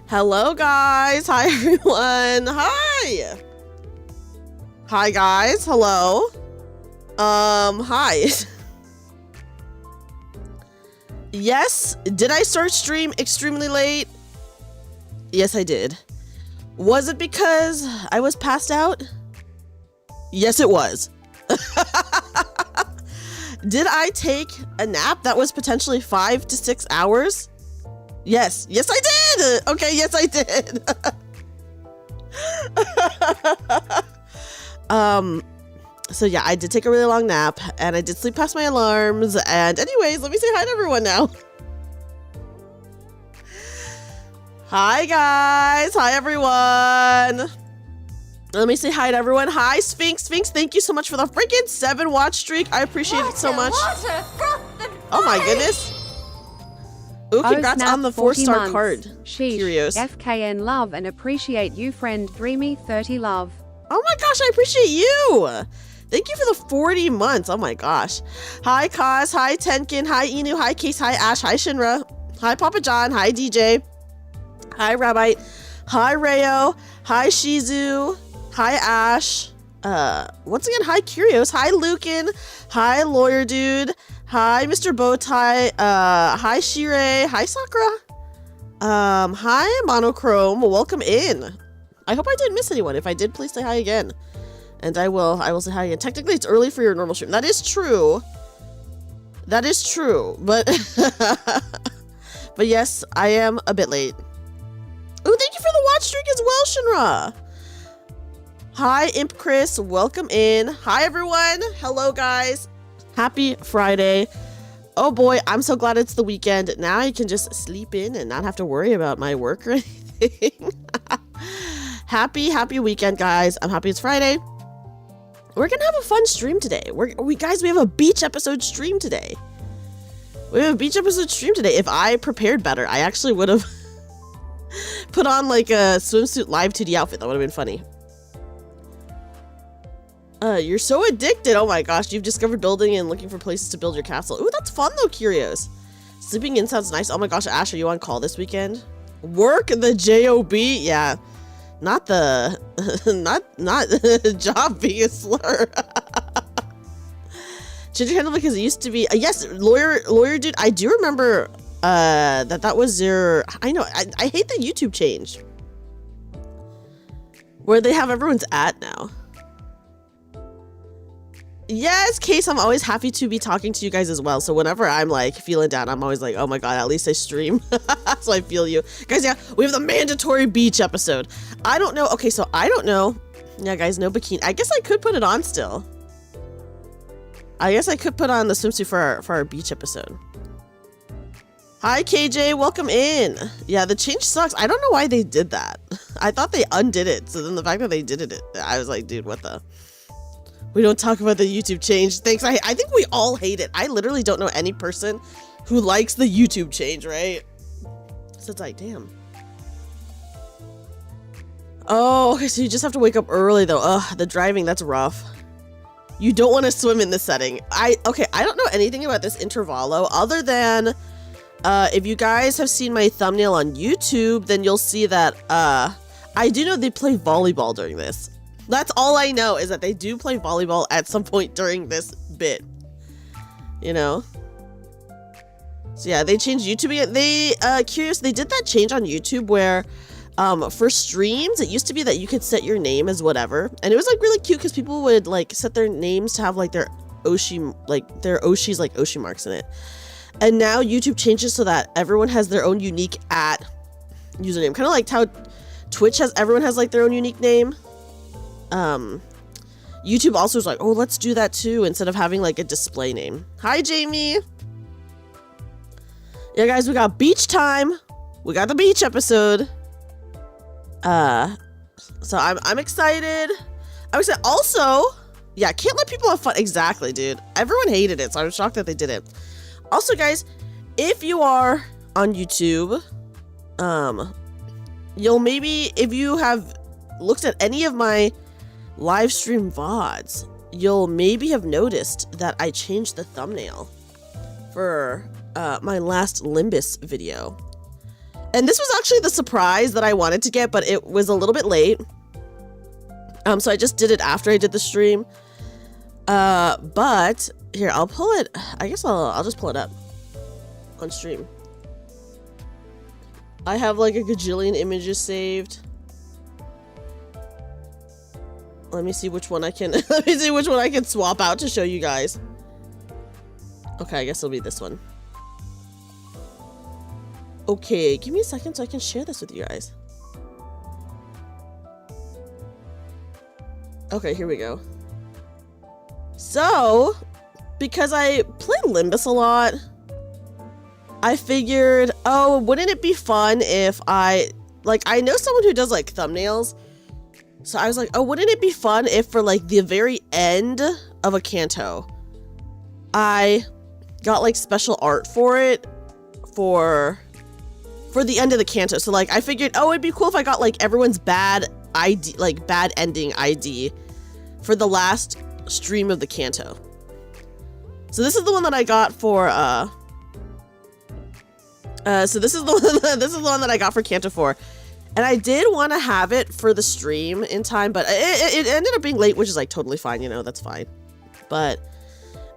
Hello guys, hi everyone, hi! Hi guys, hello. Hi. Yes, did I start stream extremely late? Yes, I did. Was it because I was passed out? Yes, it was. Did I take a nap that was potentially 5 to 6 hours? Yes, yes I did! Okay, yes I did. So yeah, I did take a really long nap and I did sleep past my alarms, and anyways, let me say hi to everyone now. Hi guys, hi everyone. Let me say hi to everyone. Hi Sphinx, thank you so much for the freaking 7 watch streak. I appreciate it so much. Oh my goodness. Ooh, congrats on the 4-star card. Curious. FKN love and appreciate you, friend. Dreamy 30 love. Oh my gosh, I appreciate you. Thank you for the 40 months. Oh my gosh. Hi Kaz, hi Tenkin, hi Inu, hi Case, hi Ash, hi Shinra, hi Papa John, hi DJ, hi Rabbite, hi Rayo, hi Shizu, hi Ash. Once again, hi Curios, hi Lucan, hi Lawyer Dude, hi Mr. Bowtie, hi Shire, hi Sakura, hi Monochrome, welcome in. I hope I didn't miss anyone. If I did, please say hi again. And I will say hi again. Technically, it's early for your normal stream. That is true. That is true. But, but yes, I am a bit late. Oh, thank you for the watch streak as well, Shinra. Hi, Imp Chris. Welcome in. Hi, everyone. Hello, guys. Happy Friday. Oh boy, I'm so glad it's the weekend. Now I can just sleep in and not have to worry about my work or anything. Happy weekend, guys. I'm happy it's Friday. We're gonna have a fun stream today. We have a beach episode stream today. We have a beach episode stream today. If I prepared better, I actually would have put on like a swimsuit live 2D outfit. That would have been funny. You're so addicted. Oh my gosh, you've discovered building and looking for places to build your castle. Ooh, that's fun though, Curious. Sleeping in sounds nice. Oh my gosh, Ash, are you on call this weekend? Work the job? Yeah. Not the not job being a slur. Change your handle because it used to be yes, lawyer dude. I do remember that was your. I know. I hate the YouTube change where they have everyone's at now. Yes, Case, I'm always happy to be talking to you guys as well. So whenever I'm like feeling down, I'm always like, oh my god, at least I stream. So I feel you. Guys, yeah, we have the mandatory beach episode. I don't know. Okay, so I don't know. Yeah, guys, no bikini. I guess I could put it on still. I guess I could put on the swimsuit for our beach episode. Hi, KJ, welcome in. Yeah, the change sucks. I don't know why they did that. I thought they undid it. So then the fact that they did it, I was like, dude, what the... We don't talk about the YouTube change. Thanks. I think we all hate it. I literally don't know any person who likes the YouTube change, right? So it's like, damn. Oh, okay, so you just have to wake up early though. Ugh, the driving, that's rough. You don't want to swim in this setting. I don't know anything about this Intervallo other than if you guys have seen my thumbnail on YouTube, then you'll see that I do know they play volleyball during this. That's all I know, is that they do play volleyball at some point during this bit. You know? So yeah, they changed YouTube. Curious, they did that change on YouTube where for streams, it used to be that you could set your name as whatever. And it was like really cute because people would like set their names to have like their Oshi, like their Oshi's like Oshi marks in it. And now YouTube changes so that everyone has their own unique username. Kind of like how Twitch everyone has like their own unique name. YouTube also is like, oh, let's do that too, instead of having like a display name. Hi, Jamie. Yeah, guys, we got beach time. We got the beach episode. So I'm excited. I'm excited. Also, Yeah, can't let people have fun. Exactly, dude. Everyone hated it, so I'm shocked that they did it. Also, guys, if you are on YouTube, you'll maybe, if you have looked at any of my live stream VODs, you'll maybe have noticed that I changed the thumbnail for my last Limbus video. And this was actually the surprise that I wanted to get, but it was a little bit late. So I just did it after I did the stream. But here, I'll pull it. I guess I'll just pull it up on stream. I have like a gajillion images saved. Let me see which one I can let me see which one I can swap out to show you guys. Okay, I guess it'll be this one. Okay, give me a second so I can share this with you guys. Okay, here we go. So, because I play Limbus a lot, I figured, oh, wouldn't it be fun if I know someone who does like thumbnails. So I was like, oh, wouldn't it be fun if for like the very end of a canto, I got like special art for it for the end of the canto. So like I figured, oh, it'd be cool if I got like everyone's bad ID, like bad ending ID for the last stream of the canto. So this is the one that I got for so this is the one that I got for Canto 4. And I did want to have it for the stream in time, but it ended up being late, which is like totally fine, you know, that's fine. But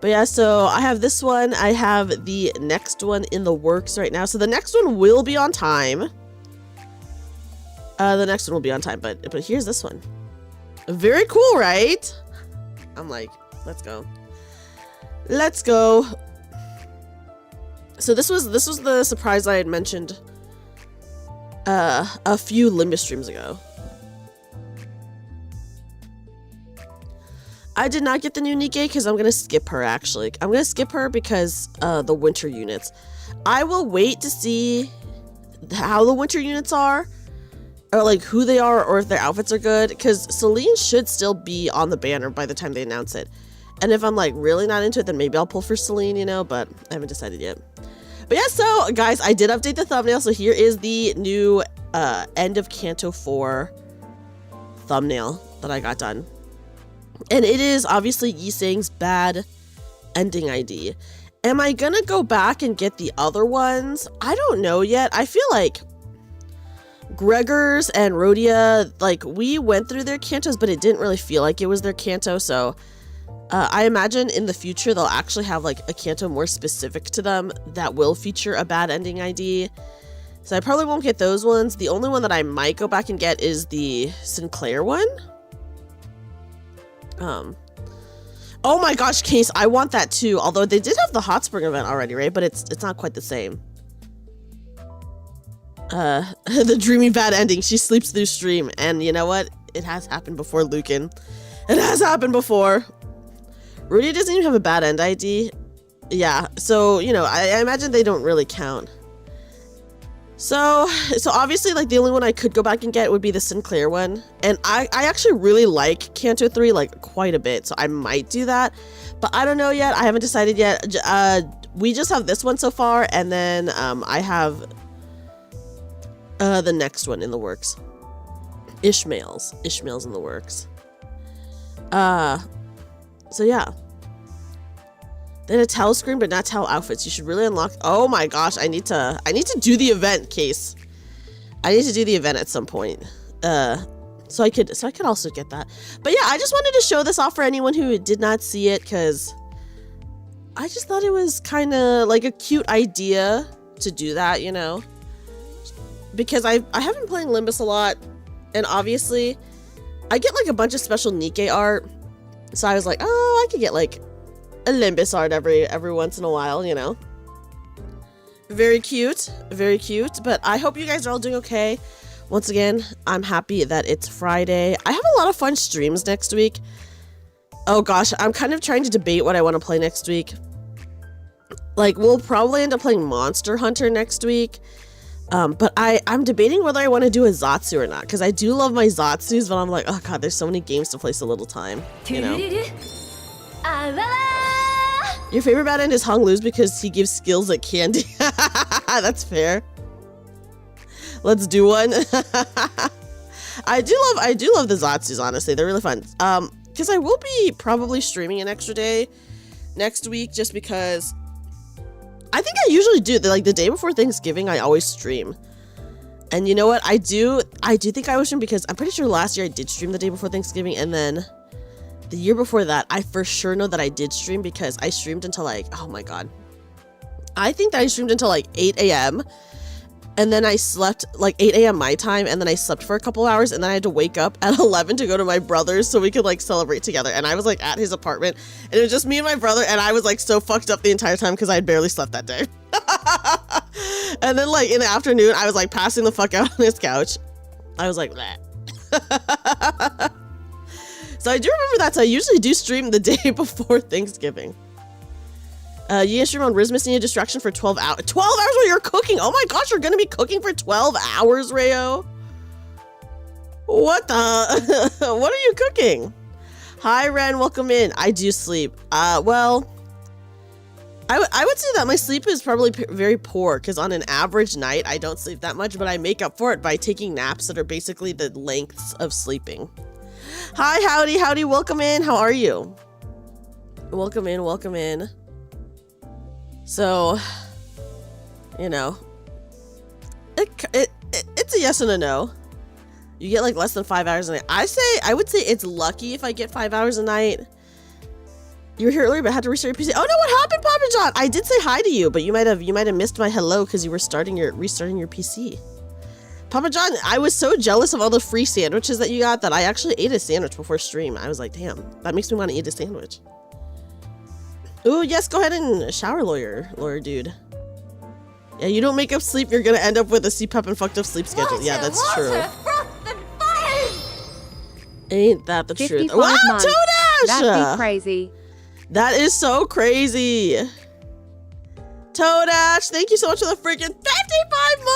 yeah, so I have this one. I have the next one in the works right now. So the next one will be on time. The next one will be on time, but here's this one. Very cool, right? I'm like, let's go. Let's go. So this was the surprise I had mentioned a few Limbus streams ago. I did not get the new Nikkei because I'm gonna skip her. Actually, I'm gonna skip her because the winter units. I will wait to see how the winter units are, or like who they are, or if their outfits are good. Because Celine should still be on the banner by the time they announce it. And if I'm like really not into it, then maybe I'll pull for Celine, you know. But I haven't decided yet. But yeah, so guys, I did update the thumbnail. So here is the new end of Canto 4 thumbnail that I got done. And it is obviously Yisang's bad ending ID. Am I gonna go back and get the other ones? I don't know yet. I feel like Gregor's and Rhodia, like we went through their cantos, but it didn't really feel like it was their canto. So I imagine in the future they'll actually have like a canto more specific to them that will feature a bad ending ID. So I probably won't get those ones. The only one that I might go back and get is the Sinclair one. Oh my gosh, Case, I want that too. Although they did have the Hot Spring event already, right? But it's not quite the same. The dreamy bad ending. She sleeps through stream, and you know what? It has happened before, Lucan. It has happened before. Rudy doesn't even have a bad end ID. Yeah, so you know, I imagine they don't really count. So obviously, like, the only one I could go back and get would be the Sinclair one. And I actually really like Canto 3, like, quite a bit. So I might do that. But I don't know yet. I haven't decided yet. We just have this one so far. And then I have the next one in the works. Ishmael's in the works. So yeah. Then a towel screen, but not towel outfits. You should really unlock. Oh my gosh, I need to do the event, Case. I need to do the event at some point. So I could also get that. But yeah, I just wanted to show this off for anyone who did not see it, because I just thought it was kind of like a cute idea to do that, you know? Because I have been playing Limbus a lot, and obviously I get like a bunch of special Nikkei art. So I was like, oh, I could get like a Limbus art every once in a while, you know. Very cute, but I hope you guys are all doing okay. Once again, I'm happy that it's Friday. I have a lot of fun streams next week. Oh gosh, I'm kind of trying to debate what I want to play next week. Like, we'll probably end up playing Monster Hunter next week, But I'm debating whether I want to do a Zatsu or not, because I do love my Zatsus, but I'm like, oh god, there's so many games to play so little time, you know? Your favorite bad end is Hong Lu's because he gives skills like candy. That's fair. Let's do one. I do love the Zatsus, honestly. They're really fun. Because I will be probably streaming an extra day next week, just because I think I usually do. Like the day before Thanksgiving, I always stream. And you know what? I do think I will stream because I'm pretty sure last year I did stream the day before Thanksgiving, and then the year before that, I for sure know that I did stream because I streamed until like, oh my god. I think that I streamed until like 8 a.m. and then I slept like 8 a.m. my time, and then I slept for a couple hours, and then I had to wake up at 11 to go to my brother's so we could like celebrate together. And I was like at his apartment, and it was just me and my brother, and I was like so fucked up the entire time because I had barely slept that day. And then like in the afternoon, I was like passing the fuck out on his couch. I was like, bleh. So I do remember that. So I usually do stream the day before Thanksgiving. You stream on Riz missing a distraction for 12 hours. 12 hours while you're cooking. Oh my gosh, you're gonna be cooking for 12 hours, Rayo. What the? What are you cooking? Hi, Ren. Welcome in. I do sleep. Well, I would say that my sleep is probably very poor because on an average night, I don't sleep that much, but I make up for it by taking naps that are basically the lengths of sleeping. Hi, howdy, welcome in. How are you? Welcome in. So, you know, it's a yes and a no. You get like less than 5 hours a night. I would say it's lucky if I get 5 hours a night. You were here earlier, but had to restart your PC. Oh no, what happened, Papa John? I did say hi to you, but you might have missed my hello because you were restarting your PC. Papa John, I was so jealous of all the free sandwiches that you got that I actually ate a sandwich before stream. I was like, damn, that makes me want to eat a sandwich. Ooh, yes, go ahead and shower, lawyer dude. Yeah, you don't make up sleep, you're gonna end up with a CPAP and fucked up sleep schedule. Yeah, that's true. Ain't that the truth? Wow, Toadash! That'd be crazy. That is so crazy. Toadash, thank you so much for the freaking 55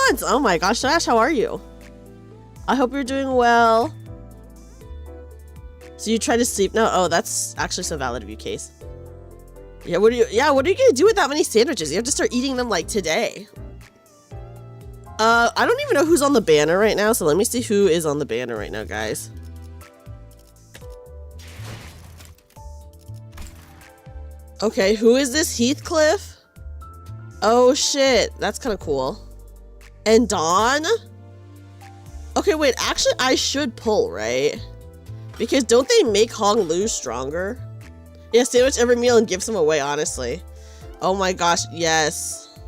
months. Oh my gosh, Toadash, how are you? I hope you're doing well. So you try to sleep now? Oh, that's actually so valid of you, Case. Yeah, what are you gonna do with that many sandwiches? You have to start eating them like today. I don't even know who's on the banner right now, so let me see who is on the banner right now, guys. Okay, who is this? Heathcliff? Oh shit, that's kind of cool. And Dawn? Okay, wait, actually I should pull, right? Because don't they make Hong Lu stronger? Yeah, sandwich every meal and give some away, honestly. Oh my gosh, yes.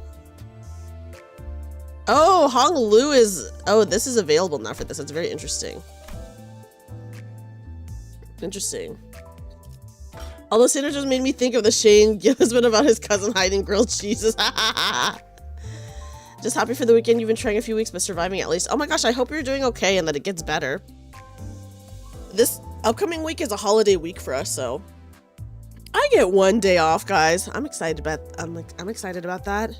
Oh, Hong Lu is... Oh, this is available now for this. That's very interesting. Interesting. All those sandwiches made me think of the Shane Gillisman about his cousin hiding grilled cheeses. Just happy for the weekend. You've been trying a few weeks, but surviving at least. Oh my gosh, I hope you're doing okay and that it gets better. This upcoming week is a holiday week for us, so I get one day off, guys. I'm excited about that.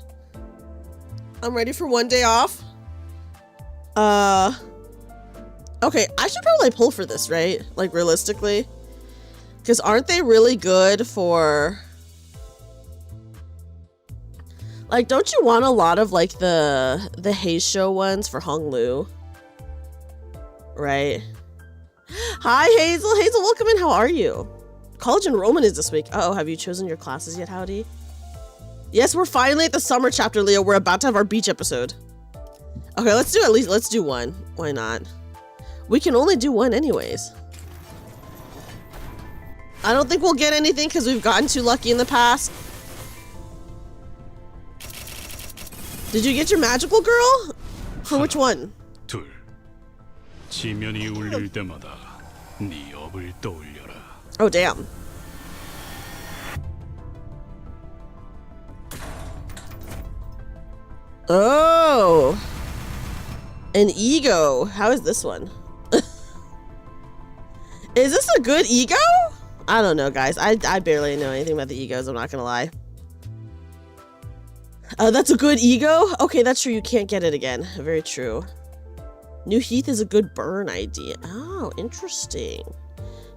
I'm ready for one day off. Okay, I should probably pull for this, right? Like realistically. Because aren't they really good for... Like, don't you want a lot of, like, the Haze Show ones for Hong Lu? Right? Hi, Hazel. Hazel, welcome in. How are you? College enrollment is this week. Uh-oh, have you chosen your classes yet, Howdy? Yes, we're finally at the summer chapter, Leo. We're about to have our beach episode. Okay, let's do one. Why not? We can only do one anyways. I don't think we'll get anything because we've gotten too lucky in the past. Did you get your magical girl? For which one? Oh, damn. Oh. An ego. How is this one? Is this a good ego? I don't know, guys. I barely know anything about the egos, I'm not gonna lie. That's a good ego? Okay, that's true. You can't get it again. Very true. New Heath is a good burn idea. Oh, interesting.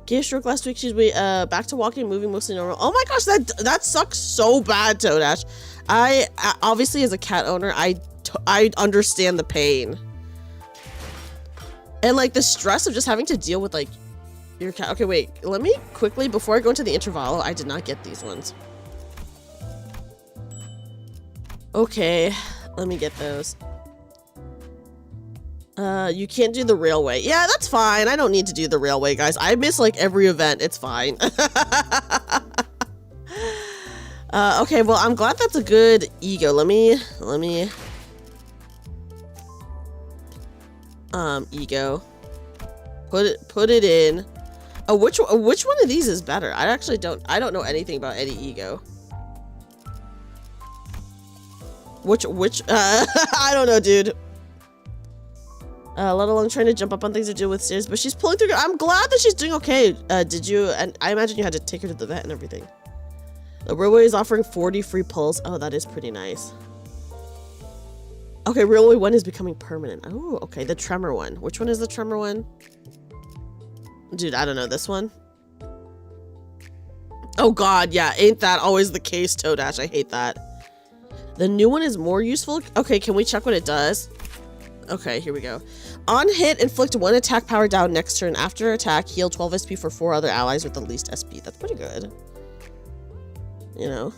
Gave a stroke last week. She's back to walking and moving mostly normal. Oh my gosh, that sucks so bad, Toadash. I obviously, as a cat owner, I understand the pain. And like the stress of just having to deal with like your cat. Okay, wait. Let me quickly, before I go into the Intervallo, I did not get these ones. Okay, let me get those. You can't do the railway. Yeah, that's fine. I don't need to do the railway, guys. I miss like every event. It's fine. Okay, well, I'm glad that's a good ego. Let me ego. Put it in. Oh, which one of these is better? I don't know anything about any ego. Which I don't know, dude. Let alone trying to jump up on things to do with stairs, but she's pulling through. I'm glad that she's doing okay. Did you, and I imagine you had to take her to the vet and everything. The railway is offering 40 free pulls. Oh, that is pretty nice. Okay, railway 1 is becoming permanent. Oh, okay, the tremor one. Which one is the tremor one? Dude, I don't know, this one? Oh god, yeah, ain't that always the case, Toadash? I hate that. The new one is more useful? Okay, can we check what it does? Okay, here we go. On hit, inflict 1 attack power down next turn. After attack, heal 12 SP for 4 other allies with the least SP. That's pretty good. You know.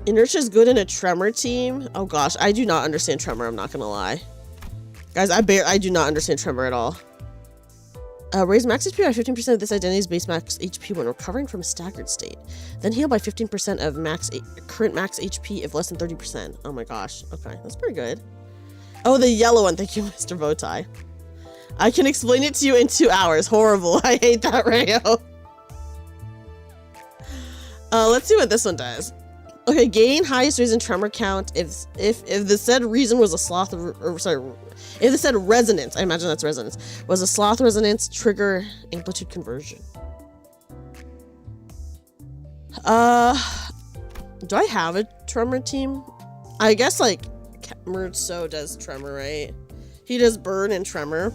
Inertia is good in a tremor team. Oh gosh, I do not understand tremor, I'm not gonna lie. Guys, I do not understand tremor at all. Raise max HP by 15% of this identity's base max HP when recovering from a staggered state. Then heal by 15% of current max HP if less than 30%. Oh my gosh. Okay, that's pretty good. Oh, the yellow one. Thank you, Mr. Bowtie. I can explain it to you in 2 hours. Horrible. I hate that, Rayo. Let's see what this one does. Okay, gain highest reason tremor count if the said reason was a sloth, or sorry, if the said resonance, I imagine that's resonance, was a sloth resonance, trigger amplitude conversion. Do I have a tremor team? I guess like Mertso does tremor, right? He does burn and tremor.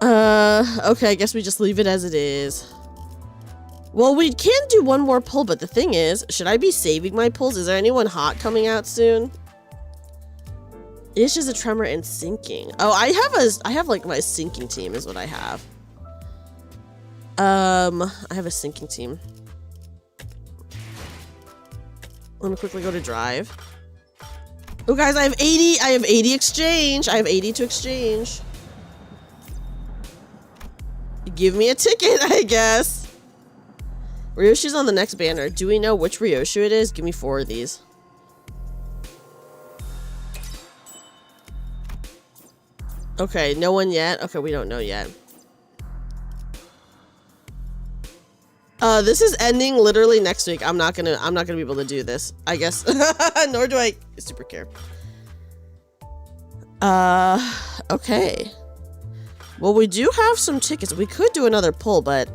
Okay, I guess we just leave it as it is. Well, we can do one more pull, but the thing is, should I be saving my pulls? Is there anyone hot coming out soon? Ish is a tremor and sinking. Oh, I have like my sinking team is what I have. I have a sinking team. Let me quickly go to drive. Oh, guys, I have 80 exchange. I have 80 to exchange. Give me a ticket, I guess. Ryoshi's on the next banner. Do we know which Ryoshu it is? Give me 4 of these. Okay, no one yet? Okay, we don't know yet. This is ending literally next week. I'm not gonna be able to do this, I guess. Nor do I super care. Okay. Well, we do have some tickets. We could do another pull, but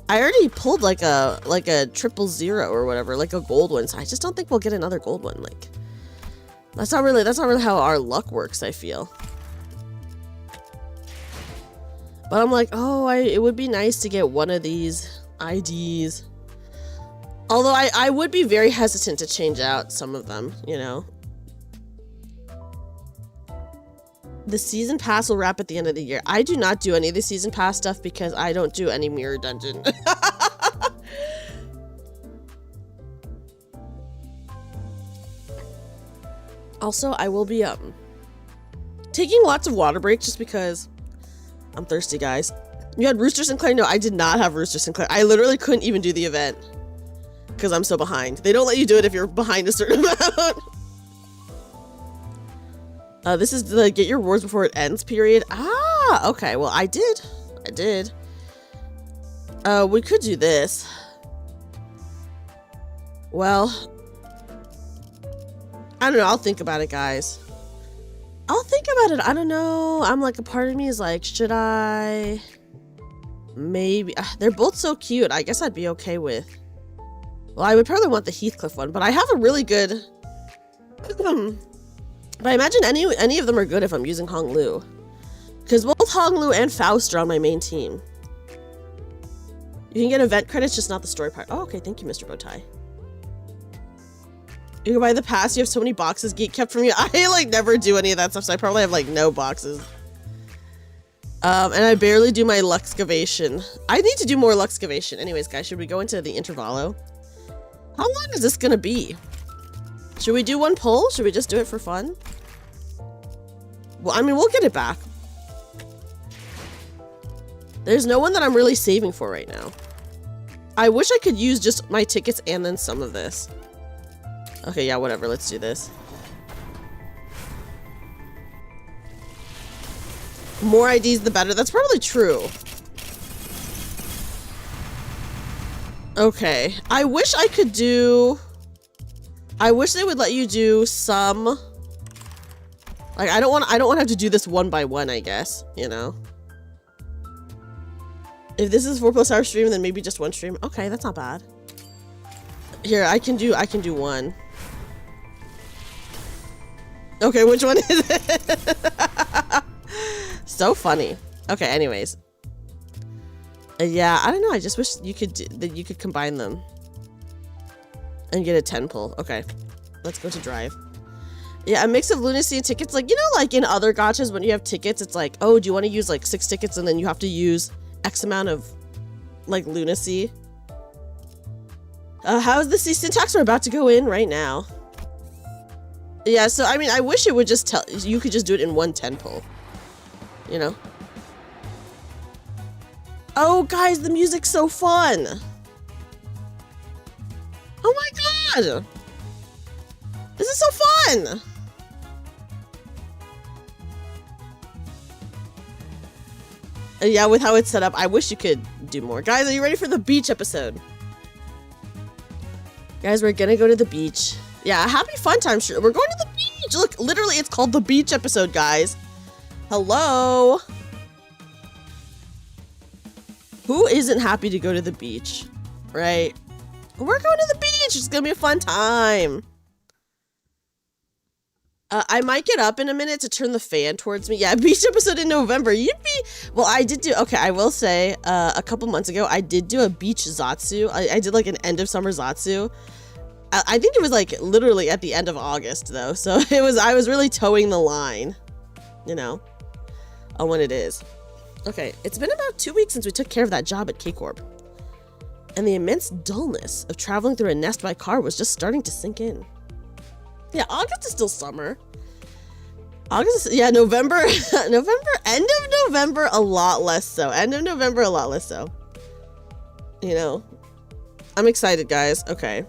I already pulled like a 000 or whatever, like a gold one. So I just don't think we'll get another gold one. Like, that's not really how our luck works, I feel. But I'm like, oh, it would be nice to get one of these IDs. Although I would be very hesitant to change out some of them, you know. The season pass will wrap at the end of the year. I do not do any of the season pass stuff because I don't do any mirror dungeon. Also, I will be taking lots of water breaks just because I'm thirsty, guys. You had Rooster Sinclair? No, I did not have Rooster Sinclair. I literally couldn't even do the event because I'm so behind. They don't let you do it if you're behind a certain amount. This is the get your rewards before it ends period. Ah, okay. Well, I did. We could do this. Well, I don't know. I'll think about it, guys. I'll think about it. I don't know. I'm like, a part of me is like, should I? Maybe. They're both so cute. I guess I'd be okay with Well, I would probably want the Heathcliff one, but I have a really good... But I imagine any of them are good if I'm using Honglu. Because both Honglu and Faust are on my main team. You can get event credits, just not the story part. Oh, okay, thank you, Mr. Bowtie. You can buy the pass, you have so many boxes Geek kept from you. I like never do any of that stuff, so I probably have like no boxes. And I barely do my Luxcavation. I need to do more Luxcavation. Anyways, guys, should we go into the Intervallo? How long is this gonna be? Should we do one pull? Should we just do it for fun? Well, I mean, we'll get it back. There's no one that I'm really saving for right now. I wish I could use just my tickets and then some of this. Okay, yeah, whatever. Let's do this. More IDs, the better. That's probably true. Okay. I wish I could do... I wish they would let you do some... Like, I don't want to have to do this one by one, I guess. You know? If this is 4+ hour stream, then maybe just one stream. Okay, that's not bad. Here, I can do one. Okay, which one is it? So funny. Okay, anyways. Yeah, I don't know. I just wish you could combine them and get a 10 pull. Okay, let's go to drive. Yeah, a mix of lunacy and tickets. Like, you know, like in other gachas, when you have tickets, it's like, oh, do you want to use like 6 tickets and then you have to use X amount of like lunacy. How's the syntax? We're about to go in right now. Yeah, so I mean, I wish it would just tell you could just do it in one 10 pull. You know? Oh, guys, the music's so fun. Oh my god. This is so fun. Yeah, with how it's set up, I wish you could do more. Guys, are you ready for the beach episode? Guys, we're gonna go to the beach. Yeah, happy fun time. We're going to the beach. Look, literally, it's called the beach episode, guys. Hello. Who isn't happy to go to the beach, right? We're going to the beach. It's gonna be a fun time. I might get up in a minute to turn the fan towards me. Yeah, beach episode in November. Yippee! Well, I did do, okay, I will say, a couple months ago, I did do a beach Zatsu. I did like an end of summer Zatsu. I think it was like literally at the end of August though. So I was really towing the line, you know, on when it is. Okay, it's been about 2 weeks since we took care of that job at K-Corp. And the immense dullness of traveling through a nest by car was just starting to sink in. Yeah, August is still summer. August is, yeah, November, end of November, a lot less so. End of November, a lot less so. You know, I'm excited, guys. Okay.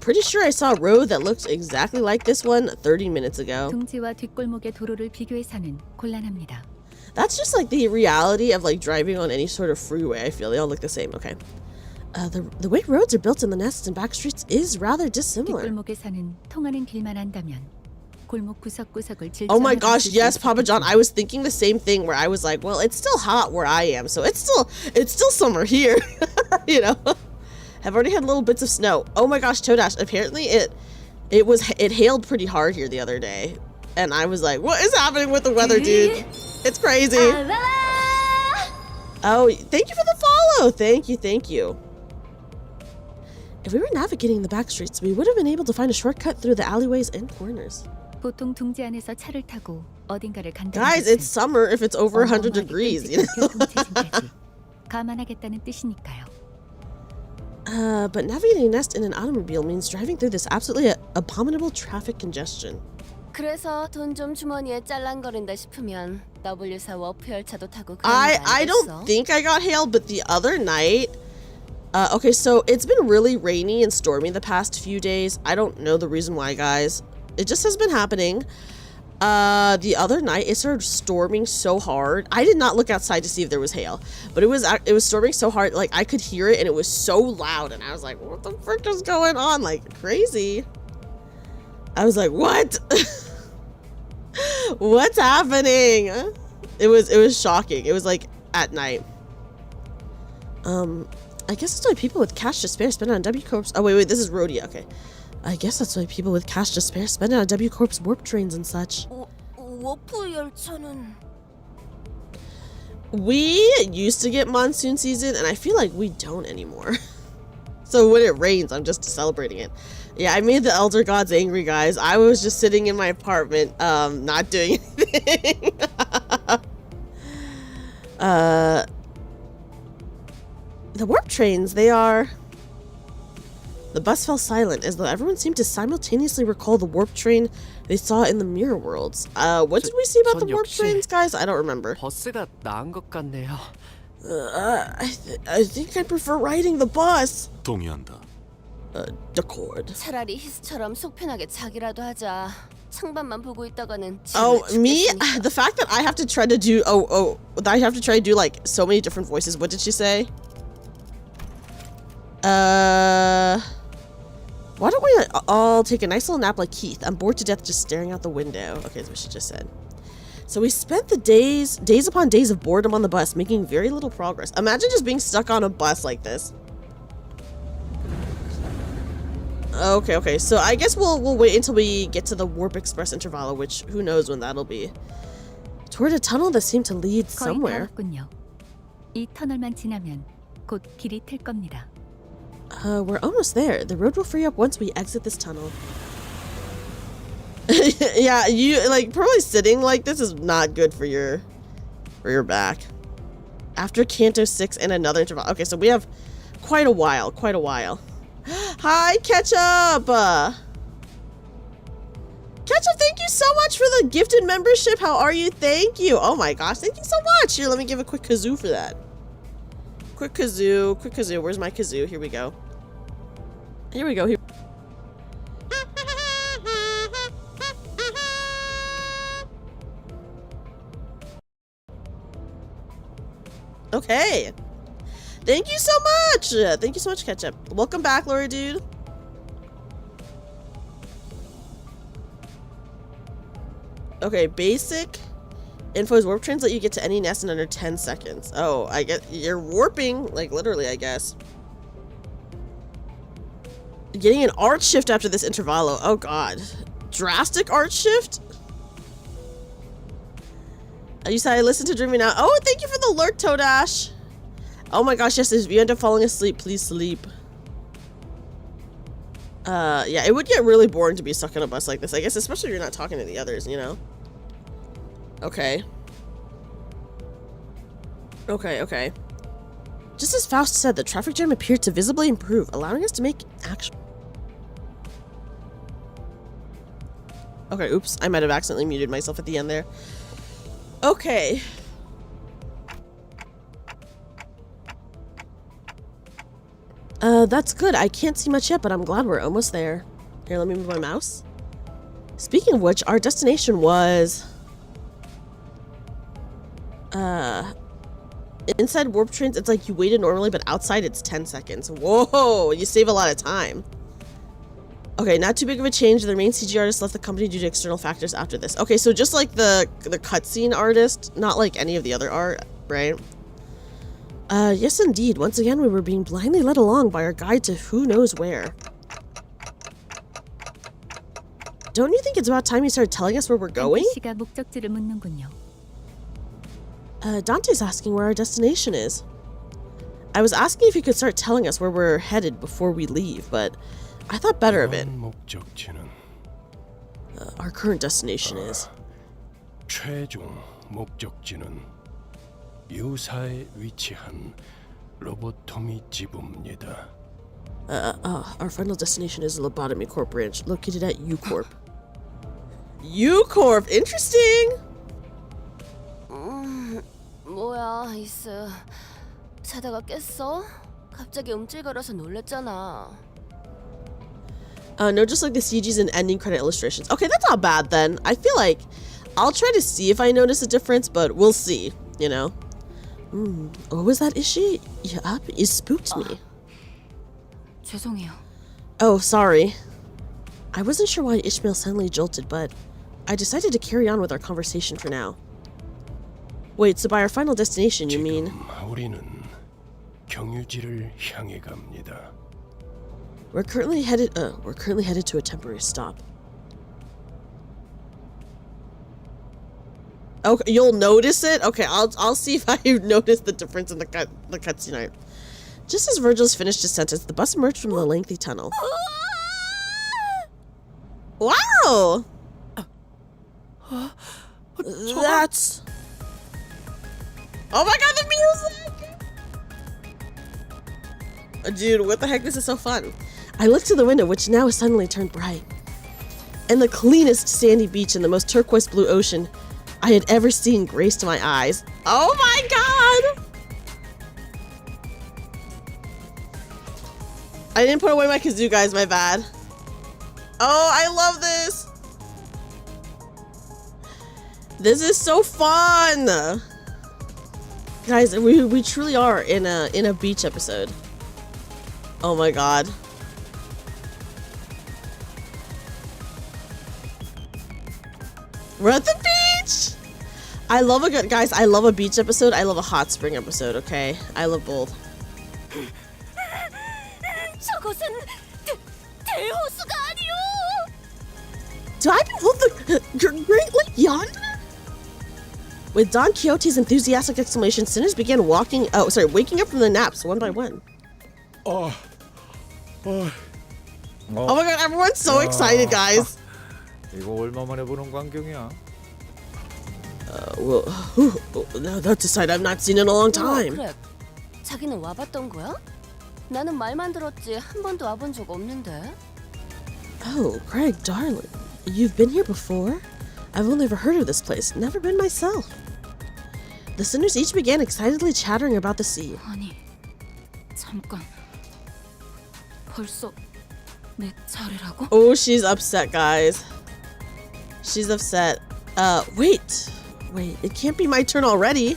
Pretty sure I saw a road that looks exactly like this one 30 minutes ago. 둥지와 뒷골목의 도로를 비교해서는 곤란합니다. That's just like the reality of like driving on any sort of freeway. I feel they all look the same. Okay. The way roads are built in the nests and back streets is rather dissimilar. 뒷골목에서는 통하는 길만 한다면 골목 구석구석을 Oh my gosh, yes, Papa John. I was thinking the same thing where I was like, well, it's still hot where I am, so it's still summer here. You know. I've already had little bits of snow. Oh my gosh, Toadash. Apparently it hailed pretty hard here the other day. And I was like, what is happening with the weather, dude? It's crazy. Oh, thank you for the follow. Thank you. If we were navigating the back streets, we would have been able to find a shortcut through the alleyways and corners. 보통 둥지 안에서 차를 타고 어딘가를 간다는 Guys, it's summer if it's over 100 degrees, you know? 감안하겠다는 뜻이니까요. But navigating a nest in an automobile means driving through this absolutely abominable traffic congestion. 그래서 돈 좀 주머니에 짤랑거린다 싶으면 W4 워프 열차도 타고 I don't think I got hailed, but the other night, okay, so it's been really rainy and stormy the past few days. I don't know the reason why, guys. It just has been happening. The other night it started storming so hard. I did not look outside to see if there was hail, but it was storming so hard, like I could hear it and it was so loud, and I was like, what the frick is going on? Like, crazy. I was like, what? What's happening? It was shocking. It was like at night. I guess that's why people with cash to spare spend it on W Corp's. Oh wait, this is Rhodia. Okay. I guess that's why people with cash to spare spend it on W Corp's warp trains and such. 워프 열차는 We used to get monsoon season, and I feel like we don't anymore. So when it rains, I'm just celebrating it. Yeah, I made the Elder Gods angry, guys. I was just sitting in my apartment, not doing anything. The warp trains, they are... The bus fell silent, as though everyone seemed to simultaneously recall the warp train they saw in the mirror worlds. What did we see about the warp trains, guys? I don't remember. 버스가 나은 것 같네요. I think I prefer riding the bus. 동의한다. Accord. 차라리 히스처럼 속편하게 자기라도 하자. 창밖만 보고 있다가는 Oh, 지루해 me? 죽겠으니까. The fact that I have to try to do I have to try to do like so many different voices. What did she say? Why don't we all take a nice little nap like Keith? I'm bored to death just staring out the window. Okay, that's what she just said. So we spent the days upon days of boredom on the bus, making very little progress. Imagine just being stuck on a bus like this. Okay. So I guess we'll wait until we get to the Warp Express Intervallo, which who knows when that'll be. Toward a tunnel that seemed to lead somewhere. 왔군요. 이 터널만 지나면 곧 길이 틀 겁니다. We're almost there. The road will free up once we exit this tunnel. Yeah, you like probably sitting like this is not good for your back. After Canto 6 and another interval. Okay, so we have quite a while. Hi, Ketchup! Ketchup, thank you so much for the gifted membership. How are you? Thank you. Oh my gosh, thank you so much. Here, let me give a quick kazoo for that. Quick kazoo. Where's my kazoo? Here we go. Okay. Thank you so much. Thank you so much, Ketchup. Welcome back, Laura dude. Okay, basic info's warp trains let you get to any nest in under 10 seconds. Oh, I get you're warping, like literally, I guess. Getting an art shift after this intervallo. Oh god. Drastic art shift? You said I listened to Dreamy Now. Oh, thank you for the alert, Toadash. Oh my gosh, yes, if you end up falling asleep, please sleep. Yeah, it would get really boring to be stuck on a bus like this, I guess, especially if you're not talking to the others, you know? Okay. Just as Faust said, the traffic jam appeared to visibly improve, allowing us to make action. Okay, oops, I might have accidentally muted myself at the end there. Okay. That's good. I can't see much yet, but I'm glad we're almost there. Here, let me move my mouse. Speaking of which, our destination was... inside warp trains, it's like you waited normally, but outside it's 10 seconds. Whoa, you save a lot of time. Okay, not too big of a change. The main CG artist left the company due to external factors after this. Okay, so just like the cutscene artist, not like any of the other art, right? Yes indeed. Once again, we were being blindly led along by our guide to who knows where. Don't you think it's about time you started telling us where we're going? 씨가 목적지를 묻는군요. Dante's asking where our destination is. I was asking if you could start telling us where we're headed before we leave, but I thought better of it. Our current destination is... 최종 목적지는 유사에 위치한 로보토미 지부입니다. Our final destination is the Lobotomy Corp branch, located at U-Corp. U-Corp! Interesting! 뭐야, 이스. 자다가 깼어? 갑자기 움찔거려서 놀랬잖아. No, just like the CGs and ending credit illustrations. Okay, that's not bad then. I feel like I'll try to see if I notice a difference, but we'll see, you know? What was that, Ishi? You up? You spooked me. 죄송해요. Oh, sorry. I wasn't sure why Ishmael suddenly jolted, but I decided to carry on with our conversation for now. Wait, so by our final destination, you mean... 우리는 경유지를 향해 갑니다. We're currently headed to a temporary stop. Okay, you'll notice it? Okay, I'll see if I notice the difference in the cutscene art. Just as Virgil's finished his sentence, the bus emerged from the lengthy tunnel. Wow! That's... Oh my god, the music! Dude, what the heck? This is so fun. I looked to the window, which now has suddenly turned bright. And the cleanest sandy beach and the most turquoise blue ocean I had ever seen graced my eyes. Oh my god! I didn't put away my kazoo, guys, my bad. Oh, I love this! This is so fun! Guys, we truly are in a beach episode. Oh my god. We're at the beach! I love a good, guys, I love a beach episode. I love a hot spring episode, okay? I love both. 저것은 대호수가 아니오. Do I behold the Great Lake yonder? With Don Quixote's enthusiastic exclamation, sinners began waking up from the naps one by one. Oh my god, everyone's so excited, guys. 이거 얼마만에 보는 광경이야? Well, now that's a sight I've not seen in a long time. 그래. 자기는 와봤던 거야? 나는 말만 들었지 한 번도 와본 적 없는데. Oh, Craig, darling, you've been here before? I've only ever heard of this place, never been myself. The sinners each began excitedly chattering about the sea. 아니, 잠깐. 벌써 내 차례라고? Oh, she's upset, guys. She's upset. Wait, it can't be my turn already.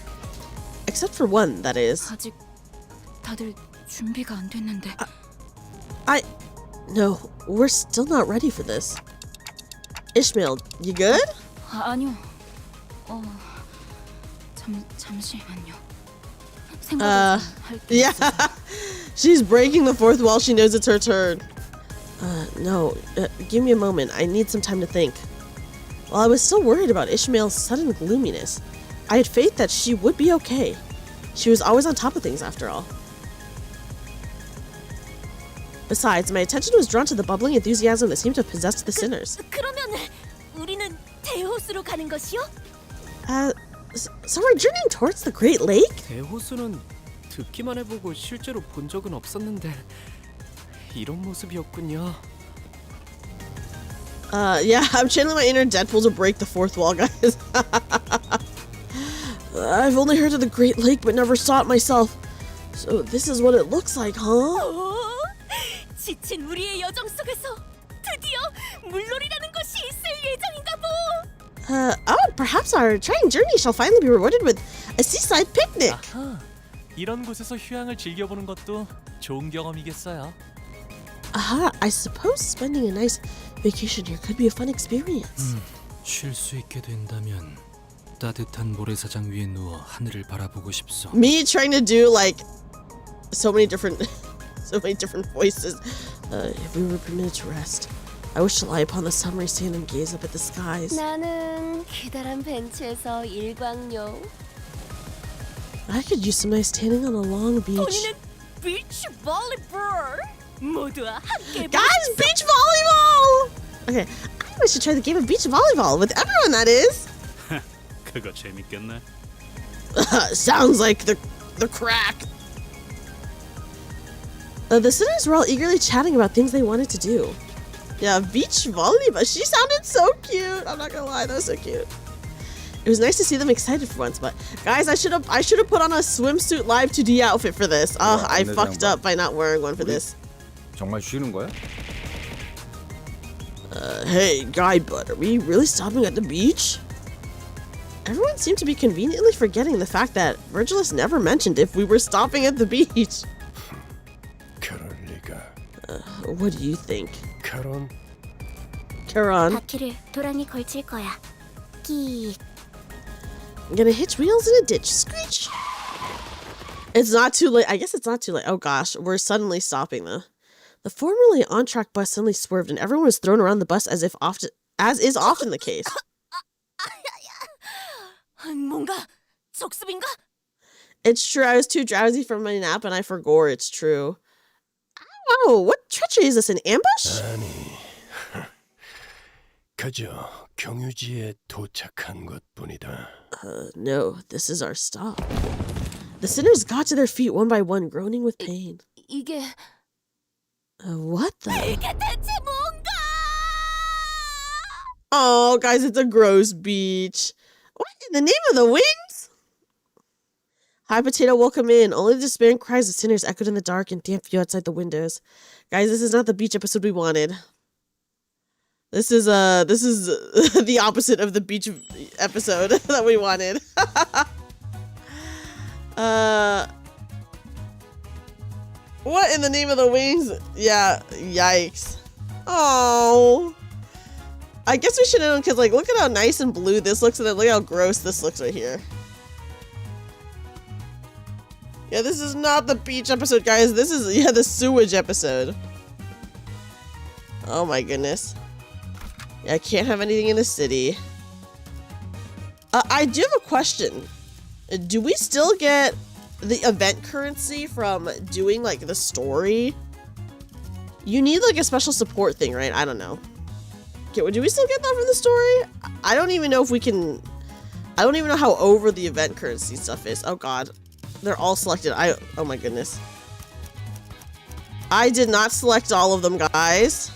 Except for one, that is. 아직 다들 준비가 안 됐는데. No, we're still not ready for this. Ishmael, you good? 아니요. 잠시만요. Yeah. She's breaking the fourth wall. She knows it's her turn. No, give me a moment. I need some time to think. While I was still worried about Ishmael's sudden gloominess, I had faith that she would be okay. She was always on top of things, after all. Besides, my attention was drawn to the bubbling enthusiasm that seemed to have possessed the sinners. 그러면 우리는 대호수로 가는 것이요? So we're journeying towards the Great Lake? 대호수는 듣기만 해보고 실제로 본 적은 없었는데 이런 모습이었군요. Yeah, I'm channeling my inner Deadpool to break the fourth wall, guys. I've only heard of the Great Lake but never saw it myself. So this is what it looks like, huh? 지친 우리의 여정 속에서 드디어 물놀이라는 것이 있을 예정인가 보. Perhaps our trying journey shall finally be rewarded with a seaside picnic. 아하, 이런 곳에서 휴양을 즐겨보는 것도 좋은 경험이겠어요. I suppose spending a nice vacation here could be a fun experience. 쉴 수 있게 된다면 따뜻한 모래사장 위에 누워 하늘을 바라보고 싶소. Me trying to do like so many different voices. If we were permitted to rest, I wish to lie upon the summery sand and gaze up at the skies. 나는 기다란 벤치에서 일광욕. I could use some nice tanning on a long beach. 우리는 비치 볼리볼 모두와 함께. Guys, beach volleyball! Okay, I wish to try the game of beach volleyball with everyone, that is. 그거 재밌겠네. Sounds like the crack. The sinners were all eagerly chatting about things they wanted to do. Yeah, beach volleyball. She sounded so cute. I'm not gonna lie, that was so cute. It was nice to see them excited for once, but guys, I should have put on a swimsuit live 2D outfit for this. I fucked up by not wearing one for this. 정말 쉬는 거야? Hey, guy bud, are we really stopping at the beach? Everyone seemed to be conveniently forgetting the fact that Virgilus never mentioned if we were stopping at the beach. 그럴 리가. What do you think? 카론, Charon, 바퀴를 도랑이 걸칠 거야. 끼. I'm gonna hitch wheels in a ditch. Screech! It's not too late. I guess it's not too late. Oh gosh, we're suddenly stopping the formerly on-track bus suddenly swerved and everyone was thrown around the bus as is often the case. 뭔가 적습인가? It's true. I was too drowsy from my nap and I forgot. It's true. Oh, what treachery is this? An ambush? 아니, 그저 경유지에 도착한 것뿐이다. No, this is our stop. The sinners got to their feet one by one, groaning with pain. 이게 What the? 이게 대체 뭔가? Oh, guys, it's a gross beach. What in the name of the wings? Hi, Potato, welcome in. Only the despairing cries of sinners echoed in the dark and damp view outside the windows. Guys, this is not the beach episode we wanted. This is the opposite of the beach episode that we wanted. What in the name of the wings? Yeah, yikes. Oh. I guess we should know because, like, look at how nice and blue this looks, and then look how gross this looks right here. Yeah, this is not the beach episode, guys. This is, yeah, the sewage episode. Oh my goodness. Yeah, I can't have anything in the city. I do have a question. Do we still get the event currency from doing, like, the story? You need, like, a special support thing, right? I don't know. Okay, do we still get that from the story? I don't even know if we can... I don't even know how over the event currency stuff is. Oh god. They're all selected. Oh my goodness. I did not select all of them, guys.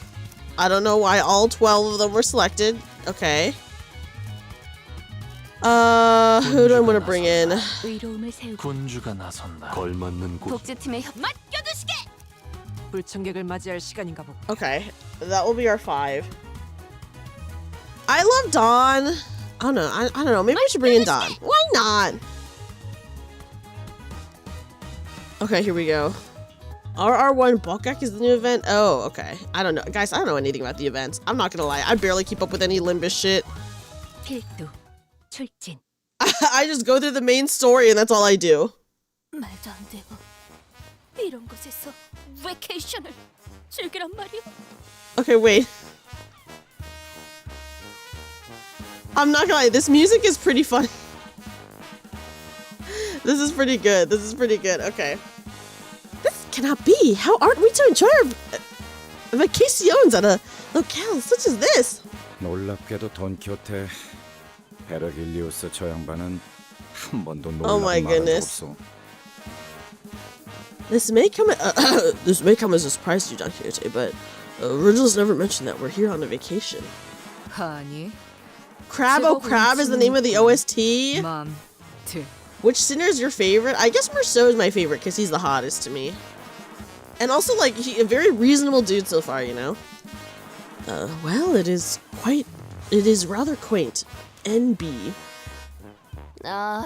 I don't know why all 12 of them were selected. Okay. Who do I want to bring in? 의로움을 세우고 군주가 나선다. 걸맞는 곳. 독재팀의 맡겨두시게. 불청객을 맞이할 시간인가 보고. Okay, that will be our 5. I love Dawn. I don't know. I don't know. Maybe we should bring in Dawn. Why not? Okay, here we go. RR1 Balkak is the new event. Oh, okay. I don't know. Guys, I don't know anything about the events. I'm not gonna lie. I barely keep up with any Limbus shit. 필두 출진. I just go through the main story and that's all I do. 말도 안 돼요. 이런 곳에서 vacation을 즐기란 말이오. Okay, wait. I'm not gonna lie. This music is pretty funny. This is pretty good. This is pretty good. Okay. This cannot be. How aren't we to enjoy our vacations at a locale such as this? 놀랍게도 돈키호테 베르길리우스 저 양반은 한 번도 Oh my 놀라운 말은 goodness. 없어. This may come as a surprise to you, Don Quixote, but Originals never mentioned that we're here on a vacation. 아니, Crab Oh Crab is the name of the OST. 맘, 드. Which sinner is your favorite? I guess Merceau is my favorite because he's the hottest to me. And also, like, a very reasonable dude so far, you know? Well, it is rather quaint. NB. 아,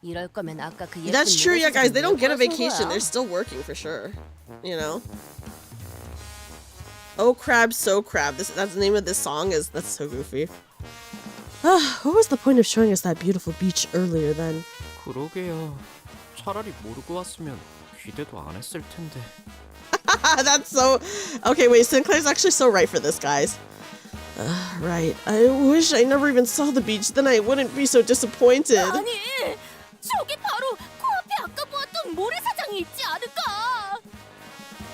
이럴 거면 아까 그 예쁜 That's true, yeah, guys. They don't get a 뭐라서 vacation. 거야? They're still working for sure. You know? Oh Crab, So Crab. That's the name of this song. That's so goofy. What was the point of showing us that beautiful beach earlier then? 그러게요. 차라리 모르고 왔으면 기대도 안 했을 텐데. That's so... Okay, wait, Sinclair's actually so right for this, guys. Right. I wish I never even saw the beach. Then I wouldn't be so disappointed. 아니, 저게 바로 코앞에 아까 보았던 모래사장이 있지 않을까?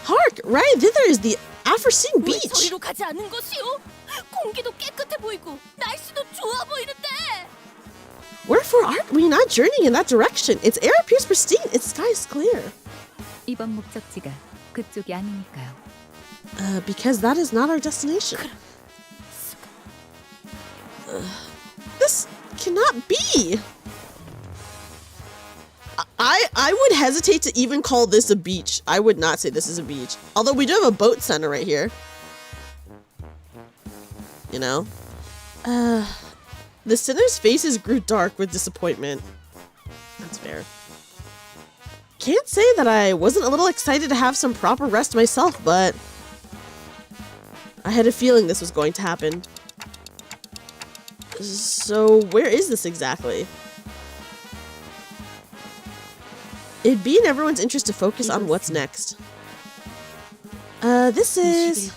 Hark! Right thither is the aforeseen 왜 beach. 저리로 가지 않는 것이오? 공기도 깨끗해 보이고 날씨도 좋아 보이는데. Wherefore aren't we not journeying in that direction? Its air appears pristine. Its sky is clear. 이번 목적지가 그쪽이 아니니까요. Because that is not our destination. This cannot be. I would hesitate to even call this a beach. I would not say this is a beach. Although we do have a boat center right here. You know? The sinner's faces grew dark with disappointment. That's fair. Can't say that I wasn't a little excited to have some proper rest myself, but I had a feeling this was going to happen. So, where is this exactly? It'd be in everyone's interest to focus on what's next. This is...